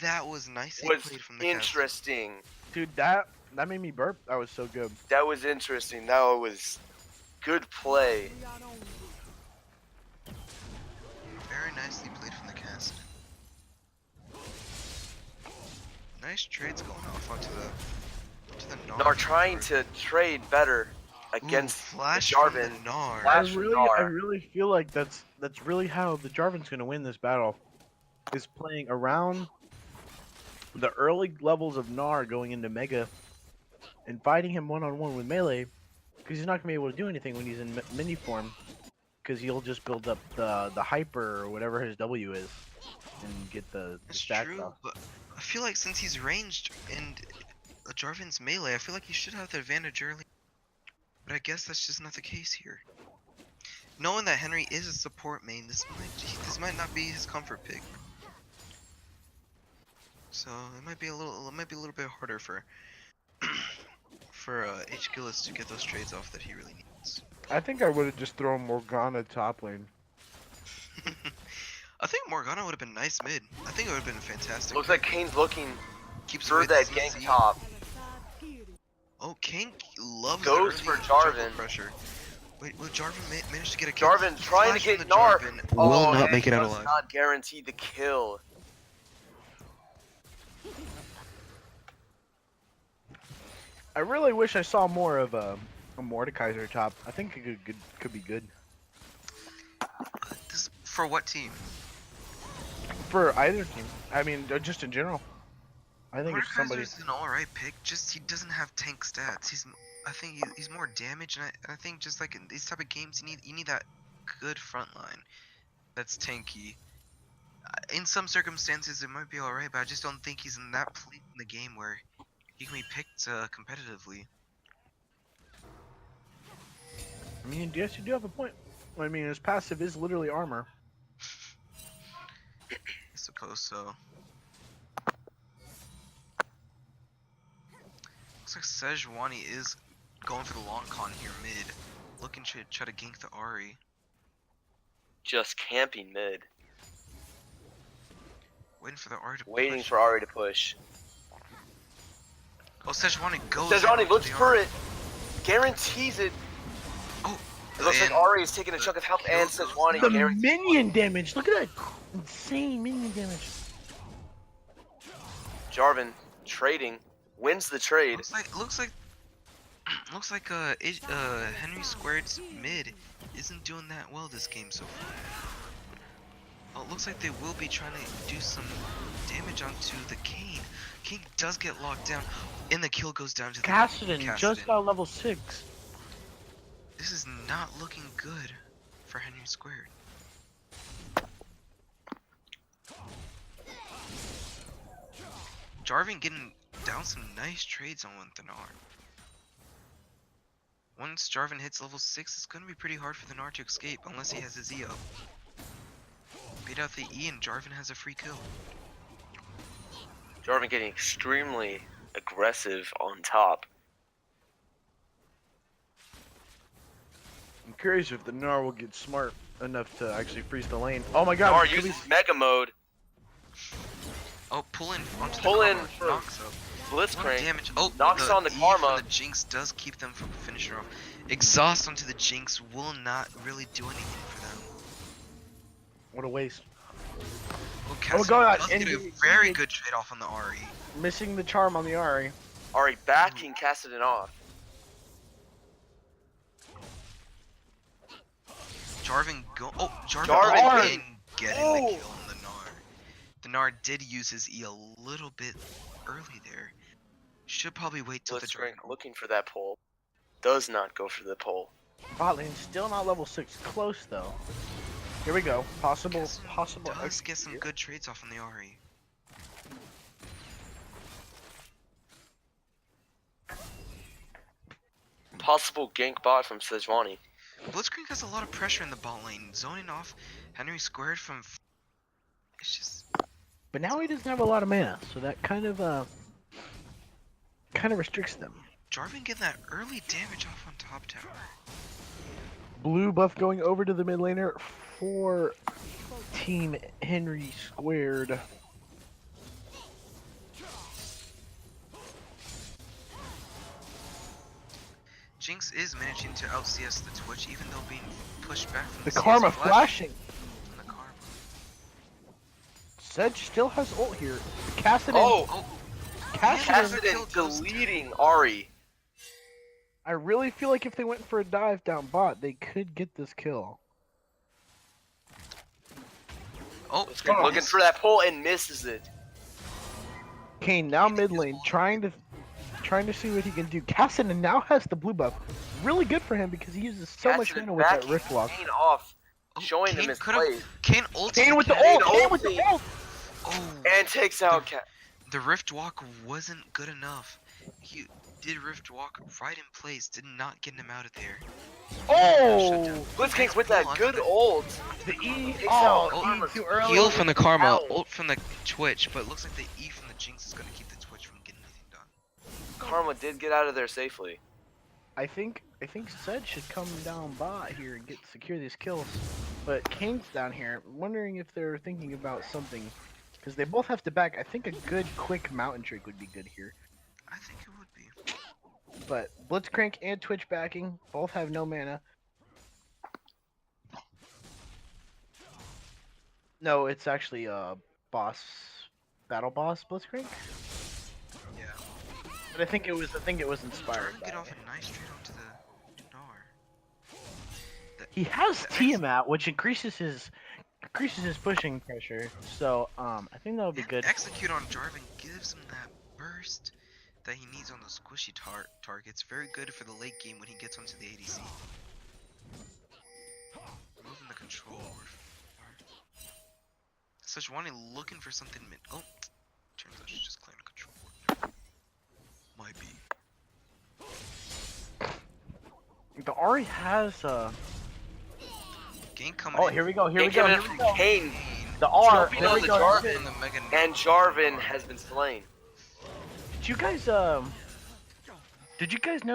That was nicely was played from the cast. interesting. Dude, that made me burp. That was so good. That was interesting. That was good play. Very nicely played from the cast. Nice trades going off onto the Gnar. Gnar trying to trade better Ooh, against flash Jarvan. from the Gnar. Flash I from really, Gnar. I really feel like that's really how the Jarvan's gonna win this battle, is playing around the early levels of Gnar going into Mega, and fighting him one-on-one with melee, because he's not gonna be able to do anything when he's in mini form, because he'll just build up the hyper or whatever his W is, and get the That's stats true, off. but I feel like since he's ranged and Jarvan's melee, I feel like he should have the advantage early. But I guess that's just not the case here. Knowing that Henry is a support main, this might not be his comfort pick. So it might be a little bit harder for H. Gillis to get those trades off that he really needs. I think I would have just thrown Morgana top lane. I think Morgana would have been nice mid. I think it would have been fantastic. Looks like Kane's looking Keeps for with that CC. gank top. Oh, Kane loves Goes the for early Jarvan. jungle pressure. Wait, will Jarvan manage to get a kill? Jarvan trying to Flash from get the Gnar. Jarvan Oh, will not and make it out does alive. not guarantee the kill. I really wish I saw more of a Mordekaiser top. I think it could be good This for what team? for either team. I mean, just in general. I think if somebody. Mordekaiser's an alright pick. Just he doesn't have tank stats. I think he's more damage, and I think just like in these type of games, you need that good front line that's tanky. In some circumstances, it might be alright, but I just don't think he's in that place in the game where he can be picked competitively. I mean, yes, you do have a point. I mean, his passive is literally armor. I suppose so. Looks like Sejuani is going for the long con here mid, looking to try to gank the Ahri. Just camping mid. Waiting for the Ahri to Waiting push. for Ari to push. Oh, Sejuani goes. Sejuani in looks the for Ahri. it. Guarantees it. Oh, It looks like and Ari is taking a the chunk of health kill and goes Sejuani The down. guarantees. minion damage. Look at that insane minion damage. Jarvan trading. Wins the trade. Looks like Henry Squared's mid isn't doing that well this game so far. Oh, it looks like they will be trying to do some damage onto the Kayn. Kayn does get locked down, and the kill goes down to the Kassadin just got level 6. This is not looking good for Henry Squared. Jarvan getting down some nice trades on Thanar. Once Jarvan hits level 6, it's going to be pretty hard for Thanar to escape unless he has his E up. Beat out the E and Jarvan has a free kill. Jarvan getting extremely aggressive on top. I'm curious if the Gnar will get smart enough to actually freeze the lane. Oh my god. Nar could uses we- Mega Mode. Oh, pull in onto Pull the in Karma, for knocks up. Blitzcrank. Damage. Oh, Knocks on the E Karma. from the Jinx does keep them from finishing off. Exhaust onto the Jinx will not really do anything for them. What a waste. Oh, Oh god, does get a and- very good trade off on the Ahri. Missing the charm on the Ahri. Ari backing Kassadin off. Jarvan go. Oh, Jarvan Jarvan again getting the kill on the Gnar. The Gnar did use his E a little bit early there. Should probably wait till the Blitzcrank Jarvan. looking for that pull. Does not go for the pull. Bot lane still not level 6. Close though. Here we go. Possible. Does get some good trades off on the Ahri. Possible gank bot from Sejuani. Blitzcrank has a lot of pressure in the bot lane, zoning off Henry Squared from. It's just. But now he doesn't have a lot of mana, so that kind of restricts them. Jarvan getting that early damage off on top tower. Blue buff going over to the mid laner for Team Henry Squared. Jinx is managing to out CS the Twitch, even though being pushed back from The CS Karma flash flashing. from the Karma. Sedge still has ult here. Kassadin. Oh! Kassadin. Kassadin deleting Ari. I really feel like if they went for a dive down bot, they could get this kill. Oh, Blitzcrank looking for that pull and misses it. Kayn now mid lane, trying to see what he can do. Kassadin now has the blue buff. Really good for him because he uses so much Kassadin mana with that backing Rift Walk. Kayn off, oh, showing Kayn him his could've- plays. Kayn ulted Kayn with the Kayn. ult! Kayn with the ult! Oh, And takes out Cat. the Rift Walk wasn't good enough. He did Rift Walk right in place, did not get him out of there. Oh! Blitzcrank with that good ult. The E. Takes Oh, out E Karma. too early. Heal from the Karma, Ow. ult from the Twitch, but it looks like the E from the Jinx is gonna keep the Twitch from getting anything done. Karma did get out of there safely. I think Sedge should come down bot here and secure these kills. But Kane's down here. I'm wondering if they're thinking about something. Because they both have to back. I think a good quick mountain trick would be good here. I think it would be. But Blitzcrank and Twitch backing both have no mana. No, it's actually battle boss Blitzcrank. Yeah. But I think it was inspired. Jarvan by get off it. a nice trade onto the Gnar. He has Tiamat, which increases his pushing pressure. So I think that would be good. Execute on Jarvan gives him that burst that he needs on those squishy targets. Very good for the late game when he gets onto the ADC. Moving the control. Sejuani looking for something mid. Oh, turns out she's just claiming control. Might be. The Ari has Gank coming Oh, in. here we go. Here we Gank go. coming Here in we from go. Kane. The R. Jumping There on we the go. Jarvan. From the Mega And Jarvan has been slain. Did you guys know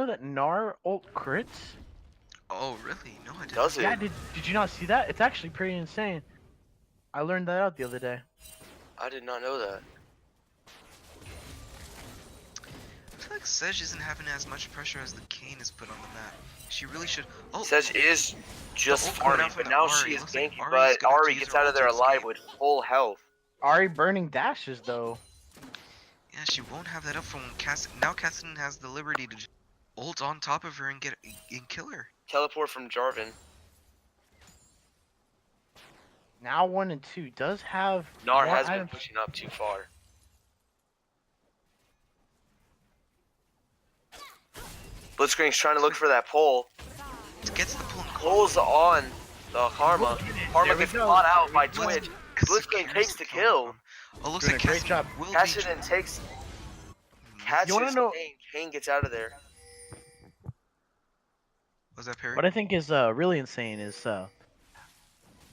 that Gnar ult crits? Oh, really? No, I didn't. Does it? Yeah, did you not see that? It's actually pretty insane. I learned that out the other day. I did not know that. I feel like Sej isn't having as much pressure as the Kane is put on the map. She really should. Oh, Sej is just ult coming farming, out from but the now Ahri. she is Looks like ganking. Ahri's But gonna have to Ahri use gets her out of ult there to alive escape. with full health. Ari burning dashes though. Yeah, she won't have that up from now Cassidy has the liberty to ult on top of her and kill her. Teleport from Jarvan. Now 1 and 2 does have Gnar more has been items. pushing up too far. Blitzcrank's trying to look for that pole. Gets the pull and Pulls on the Karma. Karma There we gets go. caught out by Blitz- Twitch. Blitz Blitzcrank secures takes the the kill. Oh, looks Doing like a great Cassidy job. will be. Cassidy takes. You wanna Catches know- Kane. Kane gets out of there. Was that Perry? What I think is really insane is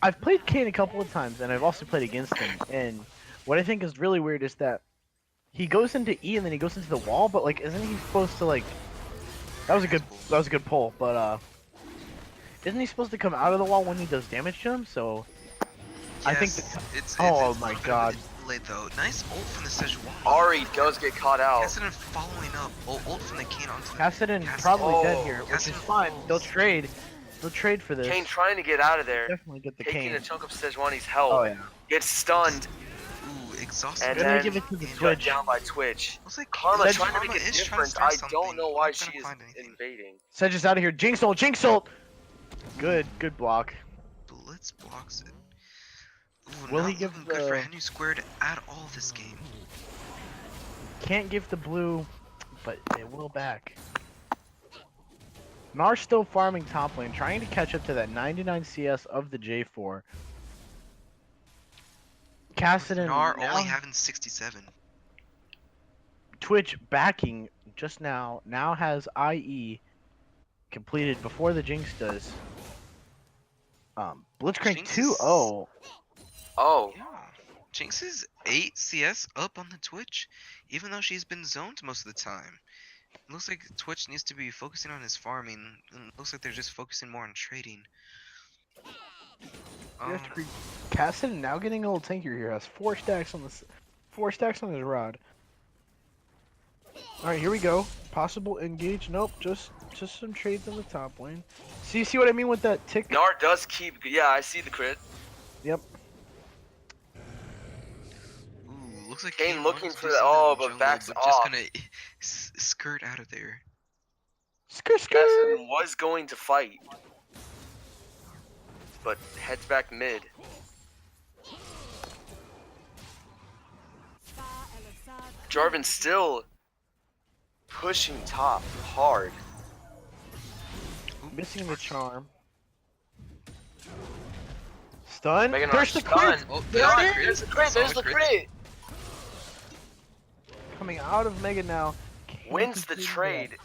I've played Kane a couple of times and I've also played against him. And what I think is really weird is that he goes into E and then he goes into the wall, but like, isn't he supposed to like? That was a good pull, but isn't he supposed to come out of the wall when he does damage to him? So I think. Yes, it's Oh it's my a little bit God. delayed though. Nice ult from the Sejuani. Ari does get caught out. Cassidy following up. Ult from the Kane onto the Kassadin Cassidy. probably dead Oh, here, which is Kassadin fine. falls. They'll trade. They'll trade for this. Kane trying to get out of there. Definitely get the Taking Kane. a chunk of Sejuani's health. Oh yeah. Gets stunned Ooh, exhausted. and Then they then give it to the shut Twitch. down by Twitch. Looks like Karma Sej- trying to make Karma a is trying to difference. start I don't something. know why Not she gonna is find anything. invading. Sedge is out of here. Jinx ult. Jinx ult. Good block. Blitz blocks it. Ooh, Will not he give looking good for the- Henry Squared at all this game. Can't give the blue, but it will back. Gnar still farming top lane, trying to catch up to that 99 CS of the J4. Kassadin Gnar now, only having 67. Twitch backing just now has IE completed before the Jinx does. Blitzcrank Jinx 2-0. Oh, Yeah. Jinx is 8 CS up on the Twitch, even though she's been zoned most of the time. It looks like Twitch needs to be focusing on his farming. And it looks like they're just focusing more on trading. Kassadin now getting a little tankier here. Has 4 stacks on this, 4 stacks on his rod. All right, here we go. Possible engage. Nope, just some trades on the top lane. See what I mean with that tick? Gnar does keep. Yeah, I see the crit. Yep. Ooh, looks like Kane wanted looking to for do the- something oh, in but jungle, backs but just off. gonna skirt out of there. Skr. Kassadin was going to fight, but heads back mid. Jarvan still pushing top hard. Missing the charm. Stun. Megan There's the Rock's crit. done. Oh, There's there's the crit. there's the crit. There's the crit. Coming out of Mega now. Wins the Completed trade. that.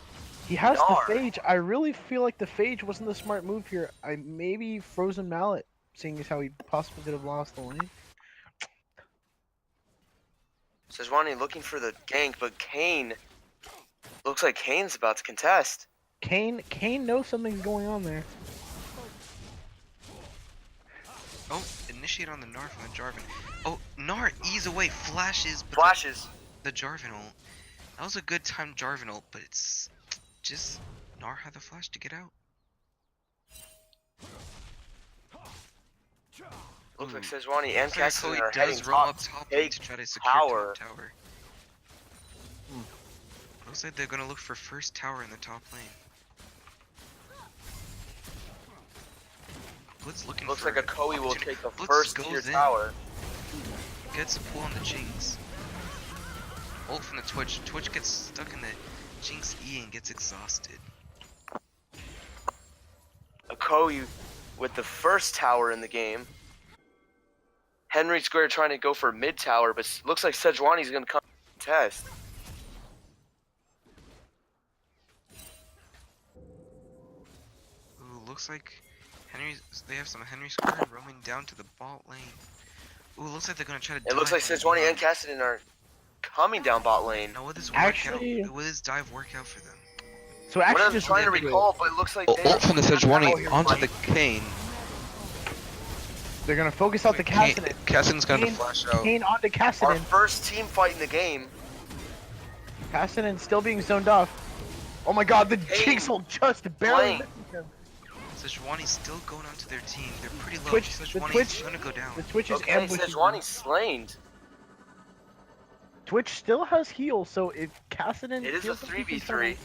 He has Gnar. the Phage. I really feel like the Phage wasn't the smart move here. I maybe Frozen Mallet, seeing as how he possibly could have lost the lane. Sejuani looking for the gank, but Kane looks like Kane's about to contest. Kane knows something's going on there. Oh, initiate on the Gnar from the Jarvan. Oh, Gnar ease away, flashes, but Flashes. the Jarvan ult. That was a good time Jarvan ult, but it's just Gnar had the flash to get out. Looks like Sejuani and Looks like Cassidy Ocoee are heading does roam top. up top lane Take to try to secure tower. top tower. Looks like they're gonna look for first tower in the top lane. Blitz looking Looks for like Ocoee will opportunity. take the Blitz first goes tier in, tower. Gets a pull on the Jinx. Ult from the Twitch. Twitch gets stuck in the Jinx E and gets exhausted. Ocoee with the first tower in the game. Henry Square trying to go for mid tower, but looks like Sejuani's gonna come test. Ooh, looks like they have some Henry Square roaming down to the bot lane. Ooh, looks like they're gonna try to. It looks like dive Sejuani from and Cassidy are coming down bot lane. Now, will this Actually- work out? Will this dive work out for them? So One actually, of them just trying to look at it. recall, but it looks like Oh, they ult from the Oh, Sejuani here, onto buddy. the Kane. They're gonna focus out the Cassidy. Cassidon's gonna Kane- flash out. Kane onto our Cassidy. first team fight in the game. Cassidy still being zoned off. Oh my God, the Kane Jigsaw just barely playing. missed him. Sejuani's still going onto their team. They're pretty low. Twitch- the Sejuani's Twitch- gonna go down. The Twitch is Okay, ambushing. Sejuani slain. Twitch still has heal, so if Cassidy It is a feels like he can 3v3. turn-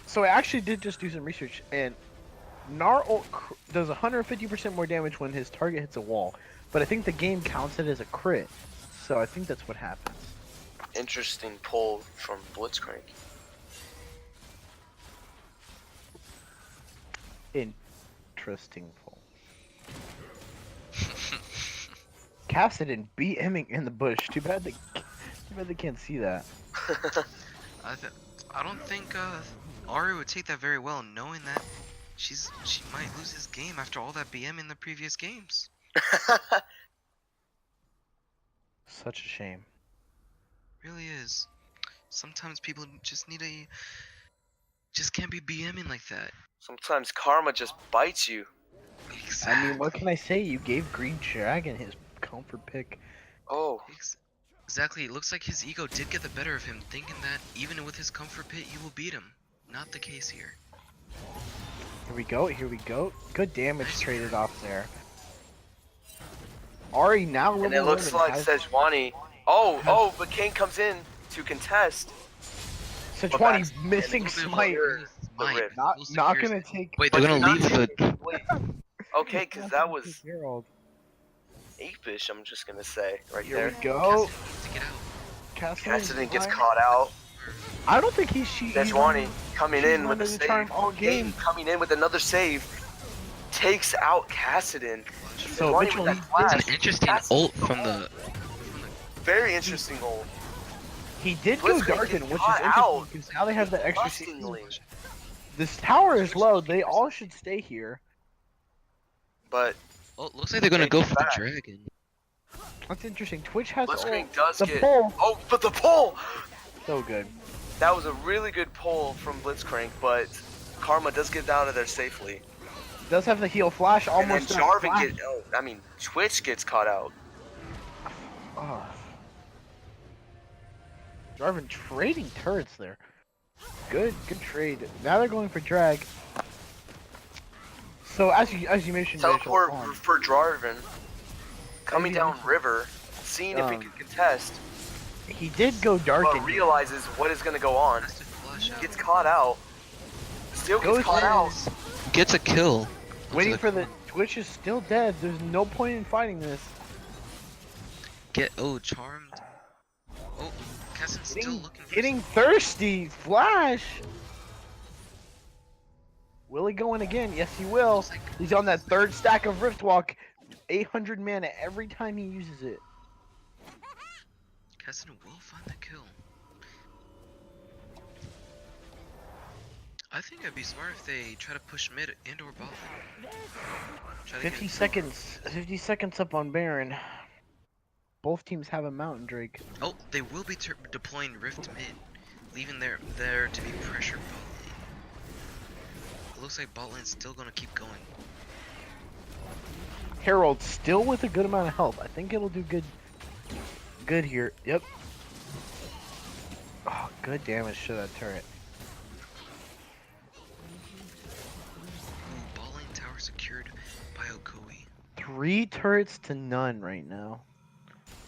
So I actually did just do some research, and Gnar ult does 150% more damage when his target hits a wall, but I think the game counts it as a crit, so I think that's what happens. Interesting pull from Blitzcrank. Interesting pull. Cassidy BMing in the bush. Too bad they can't see that. I don't think Ari would take that very well, knowing that she might lose his game after all that BM in the previous games. Such a shame. Really is. Sometimes people just can't be BMing like that. Sometimes karma just bites you. Exactly. I mean, what can I say? You gave Green Dragon his comfort pick. Oh, Exactly. It looks like his ego did get the better of him, thinking that even with his comfort pit, you will beat him. Not the case here. Here we go, here we go. Good damage traded off there. Ari now and it level looks 11 like has- Sejuani. Oh, but Kane comes in to contest. Sejuani But missing that's- smite. Might. rip. Not gonna take. Wait, But they're gonna not leave the. taking- wait. Okay, because not that gonna was take Herald. apish, I'm just gonna say, right Here there. we go. Cassidy needs to get out. Cassidy gets fine. caught out. I don't think he's Sejuani coming she's in with a running the charm save. all Kane game. coming in with another save. Takes out Cassidy. So Sejuani Mitchell with that needs- flash. It's an interesting Cassidy ult with the from ult. the. Very interesting ult. He did go Blitzcrank Darkin, gets which is caught interesting out. because now they have the extra. Disgustingly. This tower is low. They all should stay here. But Oh, looks like they're gonna Take go it for back. the dragon. That's interesting. Twitch has Blitzcrank does the get. pull. Oh, but the pull! So good. That was a really good pull from Blitzcrank, but Karma does get out of there safely. Does have the heal flash And then almost. Jarvan Twitch gets caught out. Oh. Jarvan trading turrets there. Good trade. Now they're going for drag. So as you mentioned, Rachel, Teleport for Jarvan. Coming down river, seeing if he can contest, he did go Darkin. but realizes what is going to go on. Has to flash out. Gets caught out. Still gets Goes caught in. out. Gets a kill. Waiting for the Twitch is still dead. There's no point in fighting this. Charmed. Oh, Cassid's still looking for Getting thirsty. Flash. Will he go in again? Yes, he will. Looks like- He's on that third stack of Riftwalk. 800 mana every time he uses it. Cassid will find the kill. I think it'd be smart if they try to push mid and or bot lane. Try to get 50 a kill. seconds. 50 seconds up on Baron. Both teams have a Mountain Drake. Oh, they will be deploying Rift mid, leaving there to be pressure bot lane. It looks like bot lane's still gonna keep going. Herald still with a good amount of health. I think it'll do good here. Yep. Oh, good damage to that turret. Ooh, bot lane tower secured by Ocoee. 3 turrets to none right now.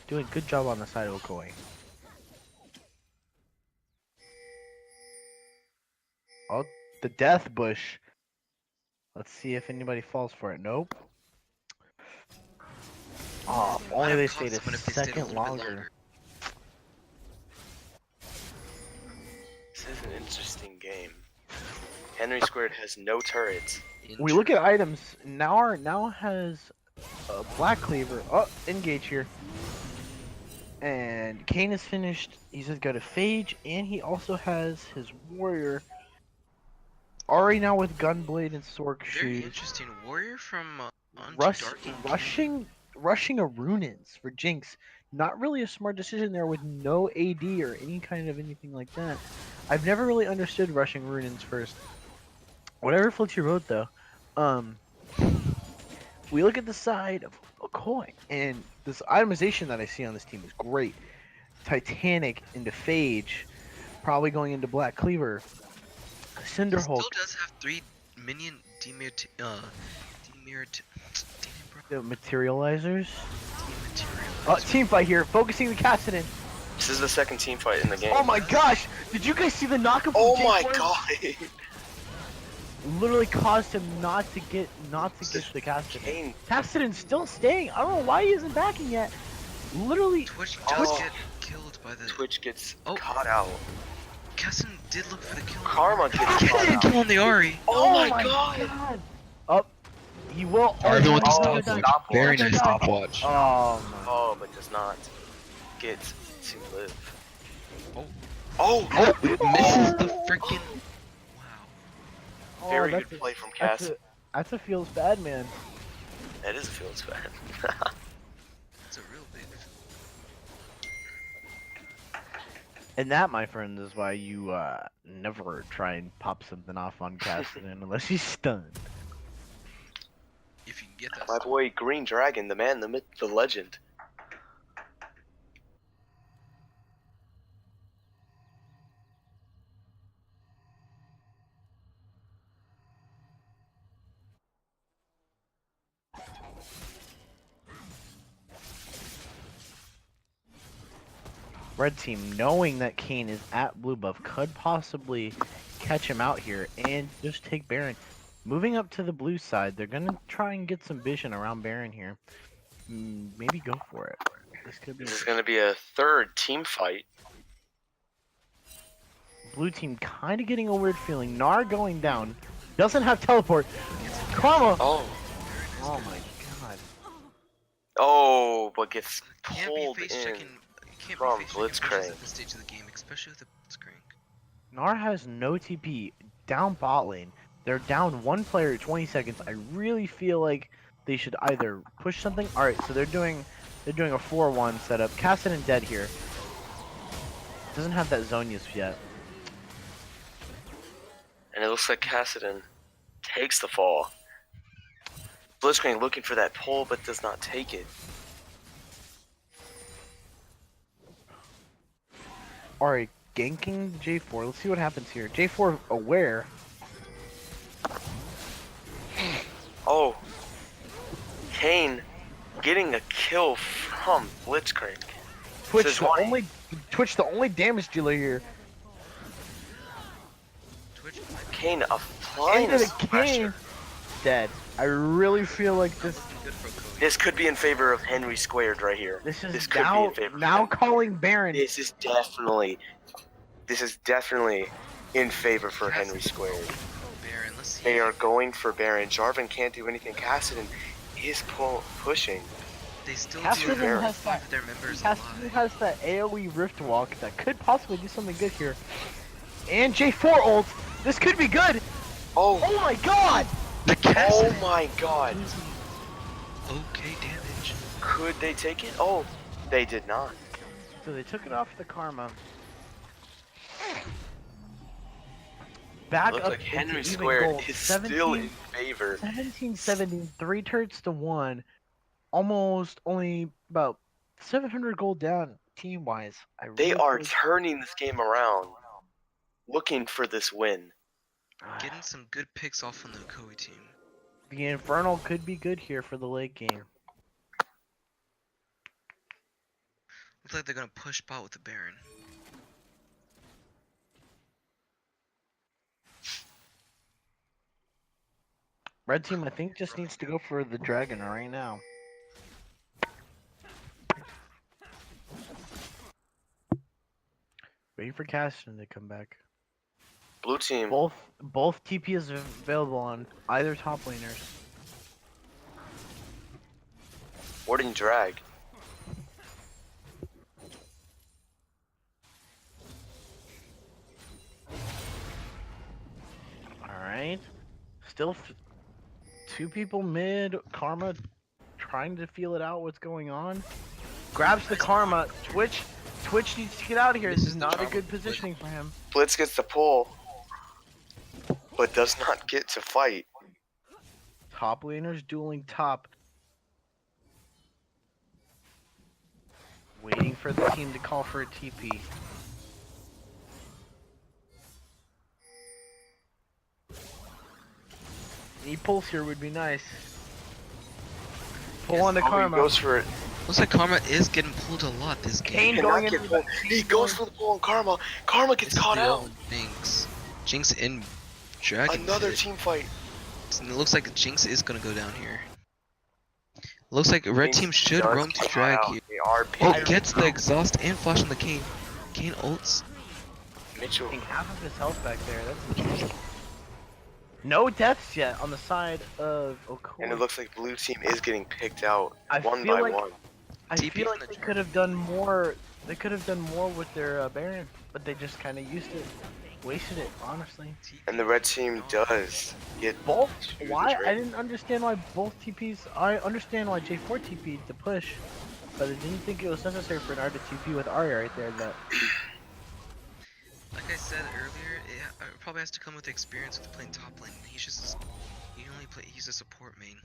Doing a good job on the side of Ocoee. Oh, the death bush. Let's see if anybody falls for it. Nope. Oh, if only they stayed a second longer. This is an interesting game. Henry Squared has no turrets. We look at items. Now has a Black Cleaver. Oh, engage here. And Kane is finished. He's just got a Phage, and he also has his Warrior. Already now with Gunblade and Sork Very Shoes. interesting. Warrior from Unto Dark and King. Rushing a Runins for Jinx. Not really a smart decision there with no AD or any kind of anything like that. I've never really understood rushing Runins first. Whatever floats your boat though. We look at the side of Ocoee, and this itemization that I see on this team is great. Titanic into Phage, probably going into Black Cleaver. He Cinderhulk. still does have 3 minion demirt. The materializers. Dematerializers. Team fight here, focusing the Cassidon. This is the second team fight in the game. Oh my gosh! Did you guys see the knockup? Oh from my J4? god! Literally caused him not to get the Cassidon. Kane. Cassidon's still staying. I don't know why he isn't backing yet. Literally. Twitch Oh. does get killed by the. Twitch gets Oh. caught out. Cassin did look for the kill. Karma gets caught Cassin out. kill on the Ari. Oh my god! Up. He will. Arvin with the Oh, stopwatch. stopwatch. Baron and stopwatch. Oh my. Oh, but does not get to live. Oh. Oh! Misses the freaking. Wow. Very that's good a- play from That's Cass. a feels bad man. That is a Fields fan. It's a real big. And that, my friend, is why you never try and pop something off on Cassidon unless he's stunned. If you can get that. My stuff. boy Green Dragon, the man, the myth, the legend. Red team, knowing that Kane is at blue buff, could possibly catch him out here and just take Baron. Moving up to the blue side, they're gonna try and get some vision around Baron here. Maybe go for it. This could be This is going to be a third team fight. blue team kind of getting a weird feeling. Gnar going down, doesn't have teleport. Karma. Oh. Very nice. Oh my god. Oh, but gets Can't be pulled face in. checking. Can't from be face checking Blitzcrank. pushes at this stage of the game, especially with the Blitzcrank. Gnar has no TP down bot lane. They're down one player at 20 seconds. I really feel like they should either push something. All right, so they're doing a 4-1 setup. Cassidon dead here. Doesn't have that Zonius yet. And it looks like Cassidon takes the fall. Blitzcrank looking for that pull, but does not take it. All right, ganking J4. Let's see what happens here. J4 aware. Oh. Kane getting a kill from Blitzcrank. Twitch This is the why- only damage dealer here. Twitch. Kane applying Into the the pressure. Kane. Dead. I really feel like this. Good for Ocoee. This could be in favor of Henry Squared right here. This is could be now in favor. now calling Baron. This is definitely in favor for Henry Squared. Baron, let's see. They are going for Baron. Jarvan can't do anything. Cassidon is pushing. They still Cassidon do has five of their members Cassidon alive. has that AoE Rift Walk that could possibly do something good here. And J4 ult. This could be good. Oh, Oh my god! The oh Cassidon. my god. Okay, damage. Could they take it? Oh, they did not. So they took it off the Karma. Back Looks up like into Henry even Squared goal. is still in favor. 17-17, 3 turrets to 1. Almost only about 700 gold down team-wise. They are turning this game around, looking for this win. Getting some good picks off on the Ocoee team. The Infernal could be good here for the late game. Looks like they're gonna push bot with the Baron. Red team, I think, just needs to go for the dragon right now. Waiting for Caston to come back. Blue team. Both TP is available on either top laners. Warding drag. Alright. Still 2 people mid. Karma trying to feel it out what's going on. Grabs the Karma. Twitch needs to get out of here. This is not a good positioning for him. Blitz gets the pull, but does not get to fight. Top laners dueling top. Waiting for the team to call for a TP. Any pulls here would be nice. Pull on the Oh, he Karma. goes for it. Looks like Karma is getting pulled a lot this game. Kane Cannot going get into pulled. the He goes for the pull on Karma. Karma gets This is caught the out. old Jinx. Jinx in Dragon Another Pit. team fight. It looks like Jinx is gonna go down here. Looks like red Jinx team should does roam get to caught drag out. here. They are Oh, picking gets the exhaust and flash on the Kane. Kane ults. Mitchell. Getting half of his health back there. That's interesting. No deaths yet on the side of Ocoee. And it looks like blue team is getting picked out I one feel by like- one. I TP feel from like the they Dragon. could have done more. They could have done more with their Baron, but they just kind of used it, wasted it. Honestly, And the red team does get both. to the Why? I dragon. didn't understand why both TPs. I understand why J4 TP'd to push, but I didn't think it was necessary for Nard to TP with Arya right there. That Like I said earlier, it probably has to come with experience with playing top lane. He's a support main.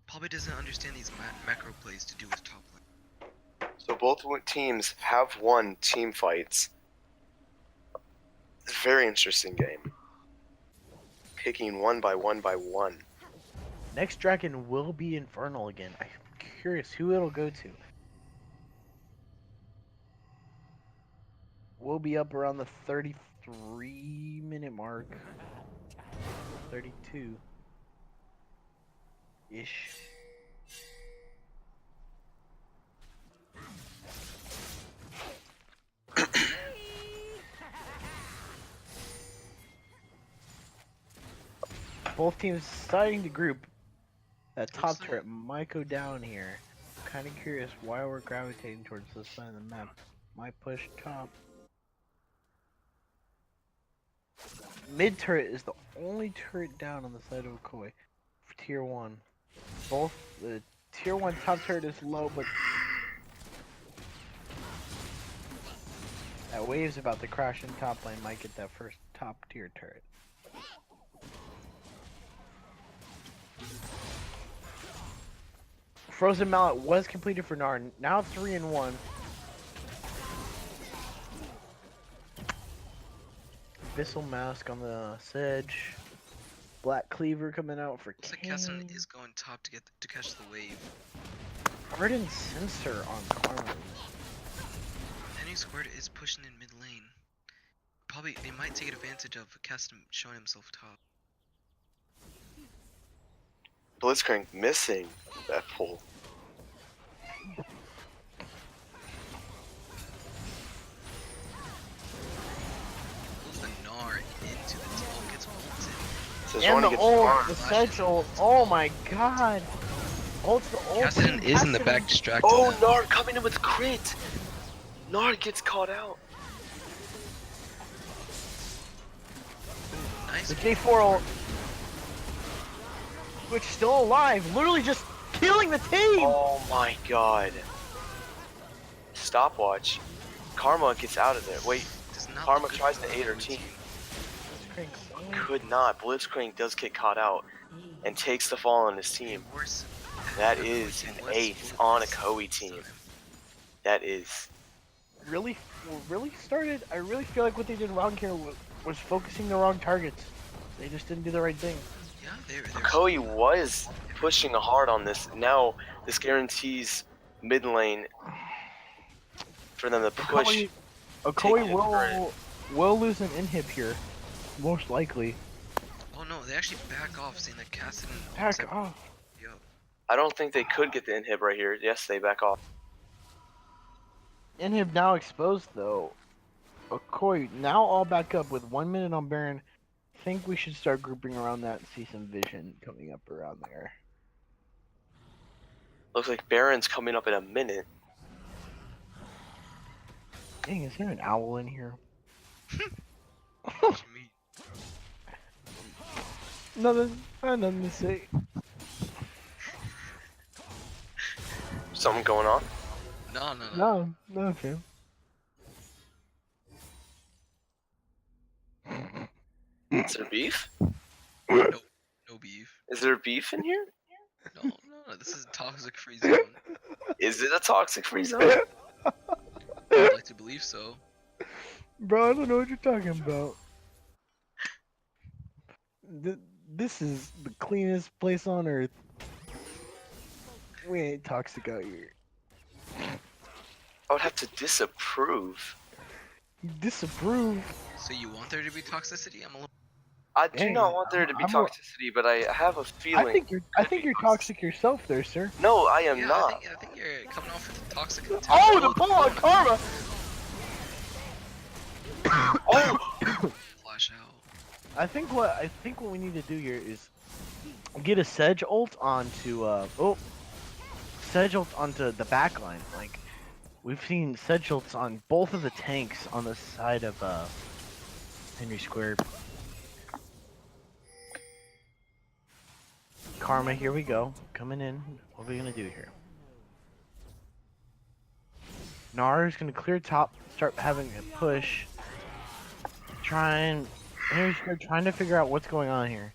Probably doesn't understand these macro plays to do with top lane. So both teams have won team fights. It's a very interesting game. Picking one by one by one. next dragon will be Infernal again. I'm curious who it'll go to. We'll be up around the 33-minute mark. 32 ish. Both teams starting to group. That top Looks like- turret might go down here. Kind of curious why we're gravitating towards this side of the map. Might push top. Mid turret is the only turret down on the side of Ocoee for tier 1. Both the tier 1 top turret is low, but that wave's about to crash in top lane. Might get that first top tier turret. Frozen Mallet was completed for Narn. Now 3-1. Abyssal Mask on the Sedge. Black Cleaver coming out for Looks like Kane. Casson is going top to catch the wave. Ardent Sensor on Karma. Henry Squared is pushing in mid lane. Probably they might take advantage of Casson showing himself top. Blitzcrank missing that pull. Pulls the Gnar into the team. Gets ulted. Says And Ronnie the gets ult, farmed. the Sedge ult. Oh my god. Ult's the ult. Casson is in the back distracting Oh, them. Nard coming in with crit. Nard gets caught out. Nice. The J4 ult. Which still alive. Literally just killing the team. Oh my god. Stopwatch. Karma gets out of there. Wait, Does not Karma look good tries for to aid her Blue team. Blitzcrank. Could not. Blitzcrank does get caught out and takes the fall on his team. Worse. That the is Blue team an was ace split on a this Ocoee time. team. That is. Really started. I really feel like what they did wrong here was focusing the wrong targets. They just didn't do the right thing. Yeah, they're Ocoee was pushing hard on this. Now this guarantees mid lane for them to push. Ocoee Take it, will lose an inhib here, most likely. Oh no, they actually back off, saying that Casson. Back off. Yo, I don't think they could get the inhib right here. Yes, they back off. Inhib now exposed though. Ocoee now all back up with 1 minute on Baron, think we should start grouping around that and see some vision coming up around there. Looks like Baron's coming up in a minute. Dang, is there an owl in here? What you mean? Nothing. I have nothing to say. Something going on? No, no, no. No, nothing. Is there beef? No beef. Is there beef in here? No, no, this is a toxic free zone. Is it a toxic free zone? I'd like to believe so. Bro, I don't know what you're talking about. This is the cleanest place on earth. We ain't toxic out here. I would have to disapprove. Disapprove. So you want there to be toxicity? I'm a little. I do Hey, not want there to be I'm a- toxicity, but I have a feeling. I think you're toxic yourself there, sir. No, I am Yeah, not. I think you're coming off with the toxic. Oh, the ball on karma! Oh, Flash out. I think what we need to do here is get a Sedge ult onto Sedge ult onto the back line. Like we've seen Sedge ults on both of the tanks on the side of Henry Square. Karma, here we go. Coming in. What are we gonna do here? Naru's gonna clear top, start having a push. Henry Square trying to figure out what's going on here.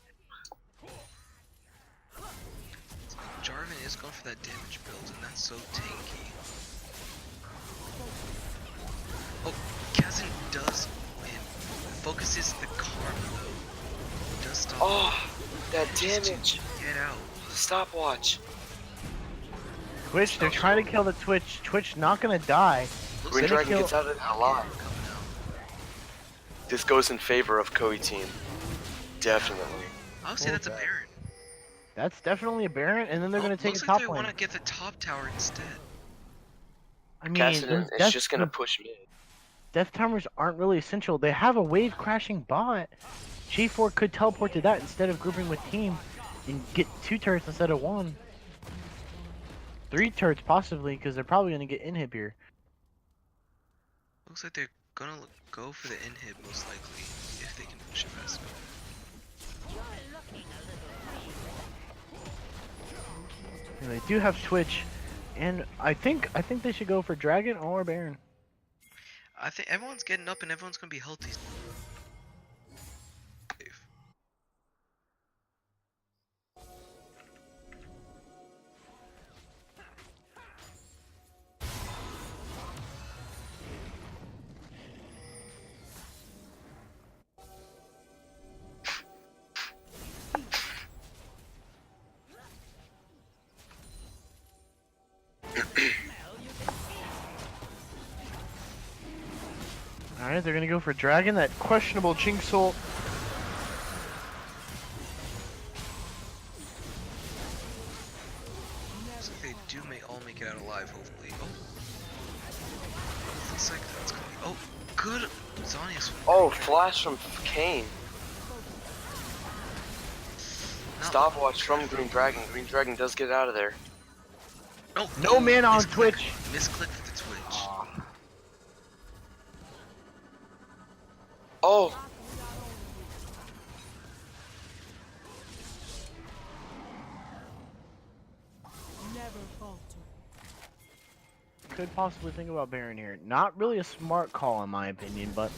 Jarvan is going for that damage build, and that's so tanky. Oh, Kazan does win. Focuses the karma though. Does stop. oh, that Just to damage. Get out. Stopwatch. Twitch, they're trying to kill the Twitch. Twitch not gonna die. Looks Green like Dragon kill- gets out of it alive. coming out. This goes in favor of Ocoee team. Definitely. I would say that's a Okay. Baron. That's definitely a Baron, and then they're gonna take looks a like top they lane. want to get the top tower instead. I mean, Cassidy those is death, just gonna push mid. death timers aren't really essential. They have a wave crashing bot. G4 could teleport to that instead of grouping with team and get 2 turrets instead of 1. 3 turrets possibly, because they're probably gonna get inhib here. Looks like they're gonna go for the inhib most likely if they can push it fast enough. And they do have Twitch, and I think they should go for Dragon or Baron. I think everyone's getting up and everyone's gonna be healthy. Safe. Alright, they're gonna go for Dragon, that questionable Jinx ult. Looks like they do all make it out alive, hopefully. Oh. Looks like that's gonna be. Oh, good! Zhonya's. Oh, flash from Kane. No. Stopwatch from Green Dragon. Green Dragon does get out of there. No, No man on misclick. Twitch. Misclick for the Twitch. Oh, Could possibly think about Baron here. Not really a smart call in my opinion, but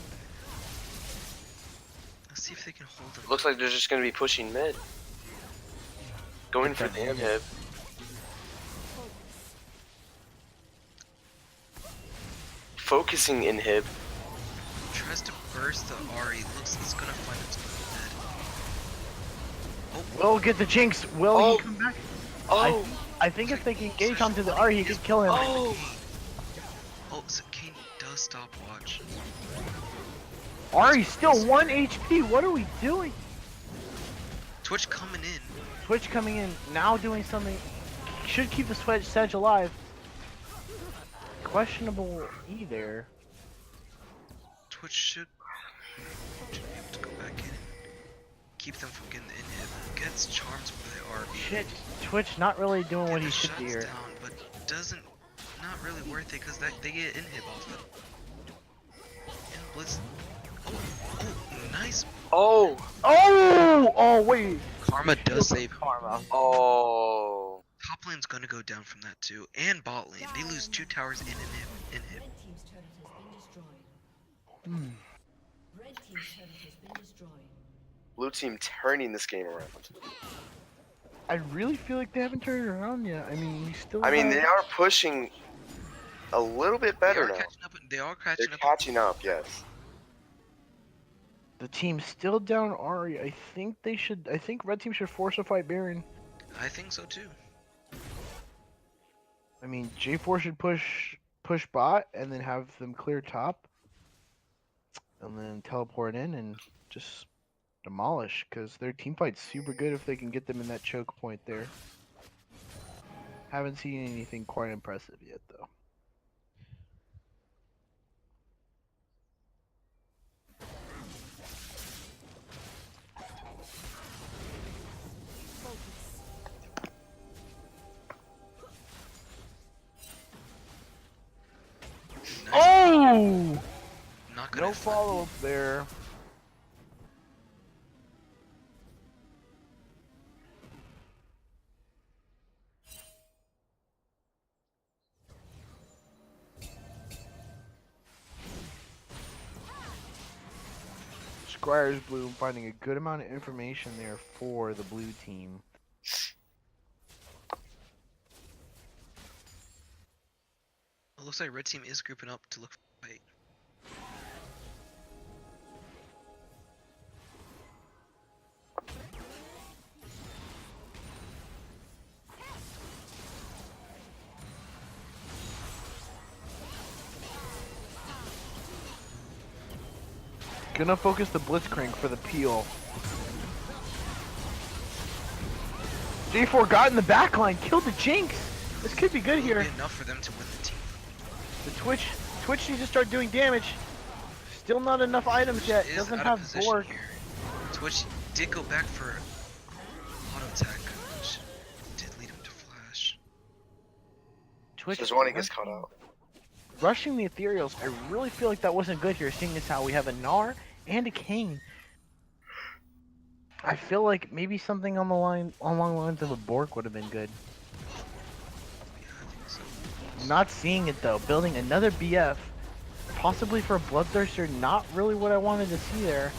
Let's see if they can hold him. looks like they're just gonna be pushing mid. Going for the inhib. Focusing inhib. Tries to burst the Ari. Looks he's gonna find himself dead. Will get the Jinx. Will Oh. he come back? Oh, I think if they can engage onto the R, he could kill him. oh. Oh, so Kane does stopwatch. Ari's still 1 HP. What are we doing? Twitch coming in. Twitch coming in now, doing something. Should keep the Sedge alive. Questionable E there. Twitch should be able to go back in. keep them from getting the inhib. Gets charms where they are. Shit, Twitch not really doing what he should Shuts do here. down, but doesn't. Not really worth it because they get inhib off them. And Blitz. Oh, nice. Oh, Oh wait. Karma does save him. Karma. oh. Top lane's gonna go down from that too, and bot lane. They lose 2 towers in inhib. Red team's turret has been destroyed. Hmm. Red team's turret has been destroyed. Blue team turning this game around. I really feel like they haven't turned it around yet. I mean, we still. I mean, have- they are pushing a little bit They better are now. catching up. They are They're catching up. catching up, yes. The team's still down Ari. I think they should. I think Red team should force a fight Baron. I think so too. I mean, J4 should push bot and then have them clear top, and then teleport in and just demolish. Cause their team fight's super good if they can get them in that choke point there. Haven't seen anything quite impressive yet though. Nice. Oh! Not gonna No follow up there. Squire's Bloom finding a good amount of information there for the blue team. It looks like red team is grouping up to look for a fight. Gonna focus the Blitzcrank for the peel. J4 got in the backline, killed the Jinx. This could be good Will here. be enough for them to win the team. The Twitch needs to start doing damage. Still not enough items yet. Is Doesn't out have of position Borg. here. Twitch did go back for auto attack, which did lead him to flash. Twitch Just one he gets caught out. rushing the Ethereals. I really feel like that wasn't good here, seeing as how we have a Gnar and a King. I feel like maybe something on the line, along the lines of a Bork would have been good. Yeah, I think so. Not seeing it though. Building another BF, possibly for a Bloodthirster. Not really what I wanted to see there.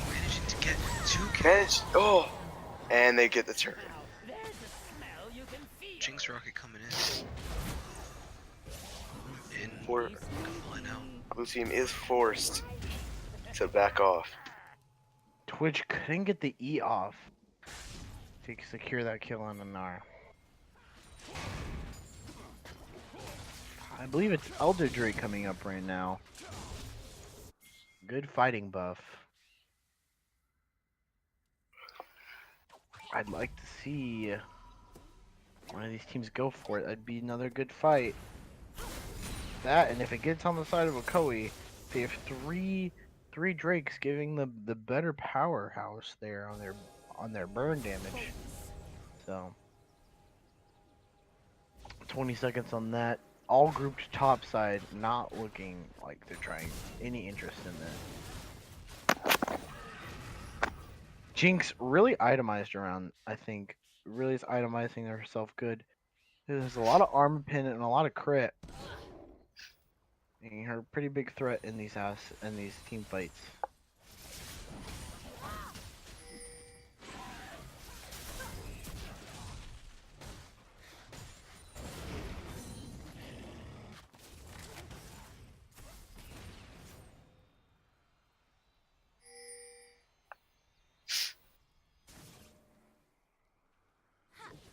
Managing to get 2 kills. Manage. Oh, and they get the turn. Jinx Rocket coming in. In. Or Flying out. blue team is forced to back off. Twitch couldn't get the E off to secure that kill on the Gnar. I believe it's Elder Drake coming up right now. Good fighting buff. I'd like to see one of these teams go for it. That'd be another good fight. That, and if it gets on the side of Ocoee, they have three Drakes giving the better powerhouse there on their burn damage. So 20 seconds on that. All grouped top side, not looking like they're trying any interest in this. Jinx really itemized around, I think. Really is itemizing herself good. There's a lot of armor pin and a lot of crit. Making her a pretty big threat in these team fights.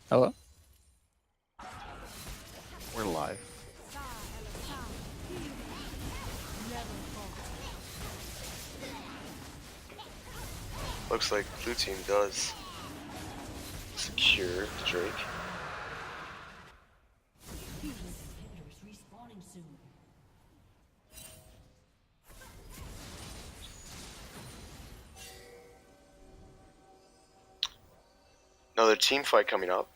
Hello? We're live. Looks like blue team does Secure the Drake. Inhibitors respawning soon. Another team fight coming up.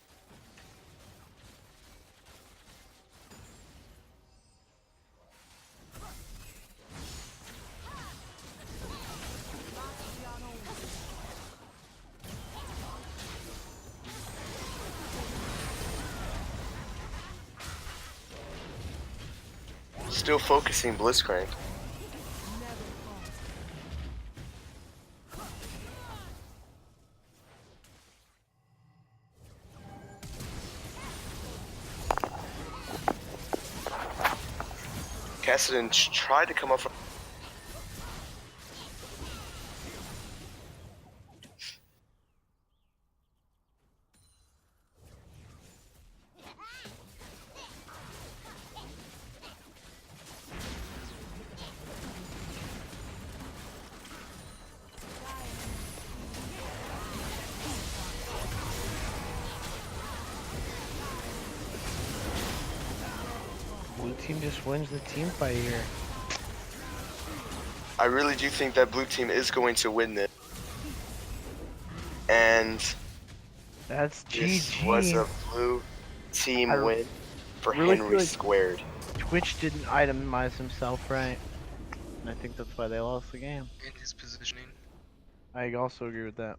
Still focusing Blitzcrank. Cassidy tried to come up from. Blue team just wins the team fight here. I really do think that blue team is going to win this. And That's this was a GG. blue team I win for really Henry feel like- squared. Twitch didn't itemize himself right. And I think that's why they lost the game. In his positioning. I also agree with that.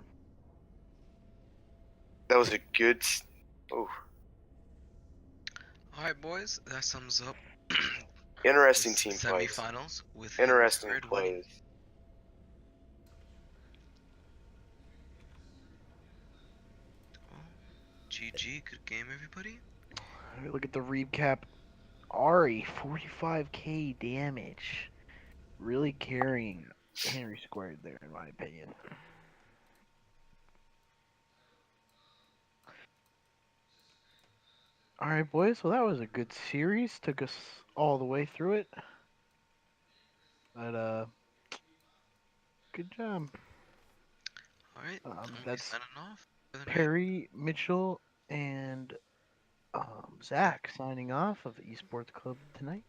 That was a good. Oh, Alright, boys, that sums up interesting this team fights. semifinals with Interesting Henry Squared winning. plays. Well, GG, good game, everybody. Look at the recap. Ari, 45k damage. Really carrying Henry squared there, in my opinion. Alright, boys. Well, that was a good series. Took us all the way through it. But, good job. Alright, I'm gonna be That's signing off for the night. Perry, Mitchell, and Zach signing off of Esports Club tonight.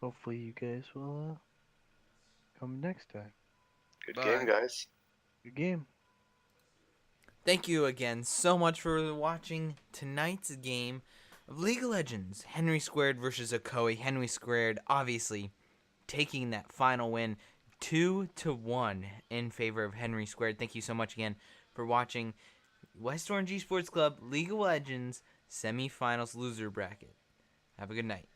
Hopefully you guys will come next time. Good Bye. game, guys. Good game. Thank you again so much for watching tonight's game of League of Legends. Henry Squared versus Ocoee. Henry Squared obviously taking that final win 2-1 in favor of Henry Squared. Thank you so much again for watching West Orange Esports Club League of Legends semifinals loser bracket. Have a good night.